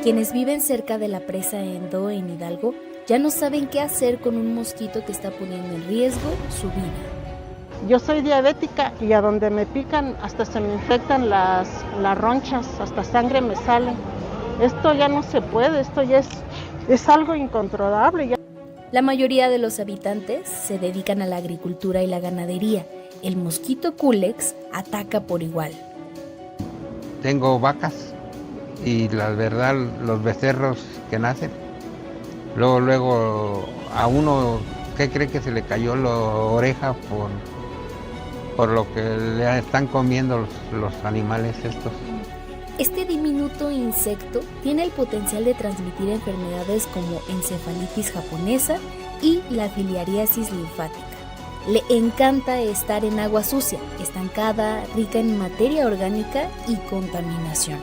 [SPEAKER 24] Quienes viven cerca de la presa Endo en Hidalgo ya no saben qué hacer con un mosquito que está poniendo en riesgo su vida.
[SPEAKER 25] Yo soy diabética y a donde me pican hasta se me infectan las ronchas, hasta sangre me sale. Esto ya no se puede, esto ya es algo incontrolable.
[SPEAKER 24] La mayoría de los habitantes se dedican a la agricultura y la ganadería. El mosquito Culex ataca por igual.
[SPEAKER 17] Tengo vacas y la verdad los becerros que nacen, luego a uno, ¿qué cree que se le cayó la oreja por lo que le están comiendo los animales estos?
[SPEAKER 24] Este diminuto insecto tiene el potencial de transmitir enfermedades como encefalitis japonesa y la filariasis linfática. Le encanta estar en agua sucia, estancada, rica en materia orgánica y contaminación.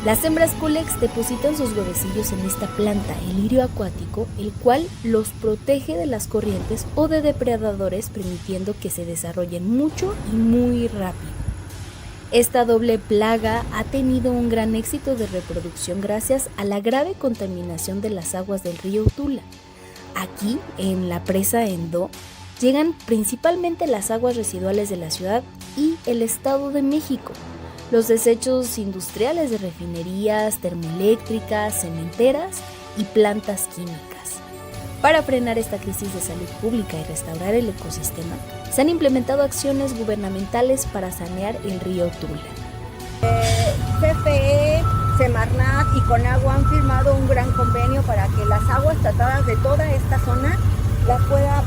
[SPEAKER 24] Las hembras Culex depositan sus huevecillos en esta planta, el lirio acuático, el cual los protege de las corrientes o de depredadores, permitiendo que se desarrollen mucho y muy rápido. Esta doble plaga ha tenido un gran éxito de reproducción gracias a la grave contaminación de las aguas del río Tula. Aquí, en la presa Endo, llegan principalmente las aguas residuales de la ciudad y el Estado de México, los desechos industriales de refinerías, termoeléctricas, cementeras y plantas químicas. Para frenar esta crisis de salud pública y restaurar el ecosistema, se han implementado acciones gubernamentales para sanear el río Tula.
[SPEAKER 26] CFE, Semarnat y Conagua han firmado un gran convenio para que las aguas tratadas de toda esta zona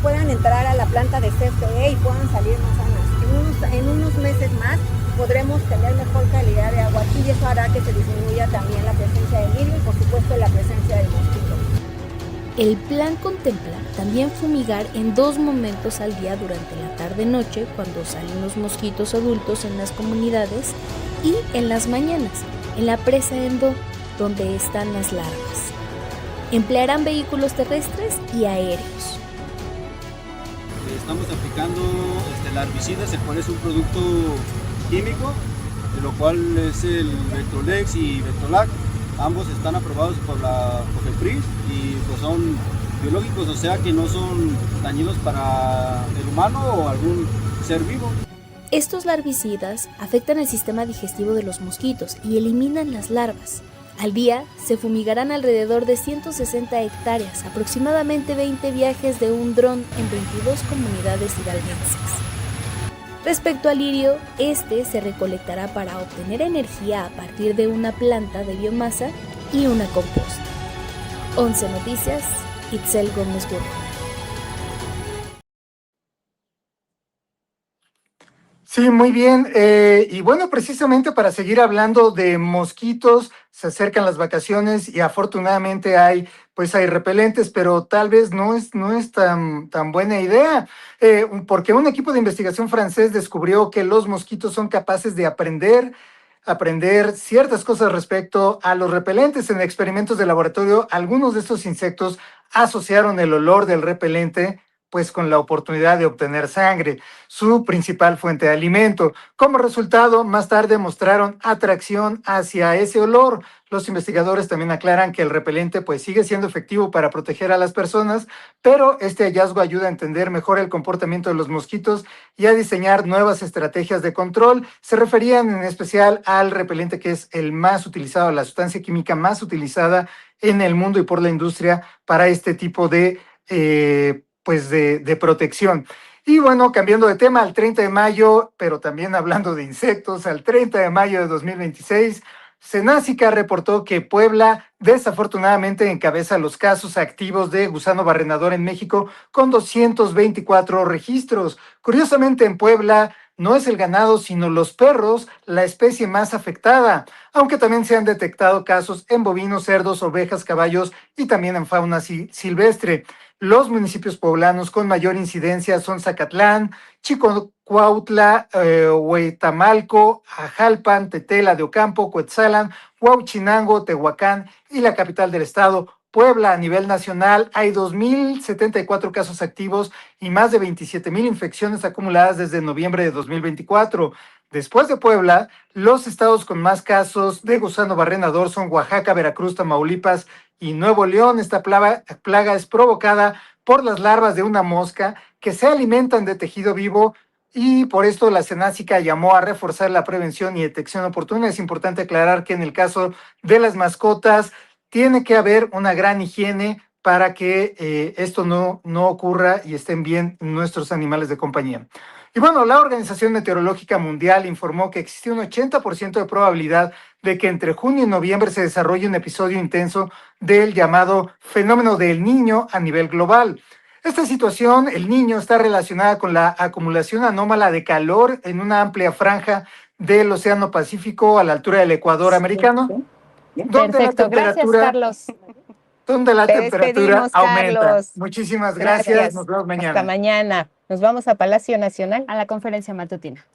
[SPEAKER 26] puedan entrar a la planta de CFE y puedan salir más sanas. En unos meses más podremos tener mejor calidad de agua aquí y eso hará que se disminuya también la presencia del lirio y por supuesto la presencia del mosquito.
[SPEAKER 24] El plan contempla también fumigar en 2 momentos al día durante la tarde-noche, cuando salen los mosquitos adultos en las comunidades, y en las mañanas, en la presa Endo, donde están las larvas. Emplearán vehículos terrestres y aéreos.
[SPEAKER 27] Estamos aplicando larvicidas, el cual es un producto químico, de lo cual es el Vectrolex y Vectrolac. Ambos están aprobados por la COFEPRIS y pues son biológicos, o sea que no son dañinos para el humano o algún ser vivo.
[SPEAKER 24] Estos larvicidas afectan el sistema digestivo de los mosquitos y eliminan las larvas. Al día se fumigarán alrededor de 160 hectáreas, aproximadamente 20 viajes de un dron en 22 comunidades hidalguenses. Respecto al lirio, este se recolectará para obtener energía a partir de una planta de biomasa y una composta. 11 Noticias, Itzel Gómez Burgo.
[SPEAKER 4] Sí, muy bien. Y bueno, precisamente para seguir hablando de mosquitos, se acercan las vacaciones y afortunadamente hay repelentes, pero tal vez no es tan buena idea, porque un equipo de investigación francés descubrió que los mosquitos son capaces de aprender ciertas cosas respecto a los repelentes. En experimentos de laboratorio, algunos de estos insectos asociaron el olor del repelente con la oportunidad de obtener sangre, su principal fuente de alimento. Como resultado, más tarde mostraron atracción hacia ese olor. Los investigadores también aclaran que el repelente sigue siendo efectivo para proteger a las personas, pero este hallazgo ayuda a entender mejor el comportamiento de los mosquitos y a diseñar nuevas estrategias de control. Se referían en especial al repelente que es el más utilizado, la sustancia química más utilizada en el mundo y por la industria para este tipo de protección. Y bueno, cambiando de tema, al 30 de mayo, pero también hablando de insectos, al 30 de mayo de 2026, Senácica reportó que Puebla desafortunadamente encabeza los casos activos de gusano barrenador en México con 224 registros. Curiosamente, en Puebla no es el ganado, sino los perros, la especie más afectada, aunque también se han detectado casos en bovinos, cerdos, ovejas, caballos y también en fauna silvestre. Los municipios poblanos con mayor incidencia son Zacatlán, Chicocuautla, Huetamalco, Ajalpan, Tetela de Ocampo, Cuetzalan, Huauchinango, Tehuacán y la capital del estado, Puebla. A nivel nacional hay 2.074 casos activos y más de 27,000 infecciones acumuladas desde noviembre de 2024. Después de Puebla, los estados con más casos de gusano barrenador son Oaxaca, Veracruz, Tamaulipas y Nuevo León. Esta plaga es provocada por las larvas de una mosca que se alimentan de tejido vivo y por esto la Senácica llamó a reforzar la prevención y detección oportuna. Es importante aclarar que en el caso de las mascotas tiene que haber una gran higiene para que esto no ocurra y estén bien nuestros animales de compañía. Y bueno, la Organización Meteorológica Mundial informó que existe un 80% de probabilidad de que entre junio y noviembre se desarrolle un episodio intenso del llamado fenómeno del Niño a nivel global. Esta situación, el Niño, está relacionada con la acumulación anómala de calor en una amplia franja del Océano Pacífico a la altura del Ecuador americano.
[SPEAKER 2] Perfecto, gracias, Carlos.
[SPEAKER 4] Donde la temperatura aumenta.
[SPEAKER 2] Carlos.
[SPEAKER 4] Muchísimas gracias. Nos vemos mañana.
[SPEAKER 2] Hasta mañana. Nos vamos a Palacio Nacional.
[SPEAKER 1] A la conferencia matutina.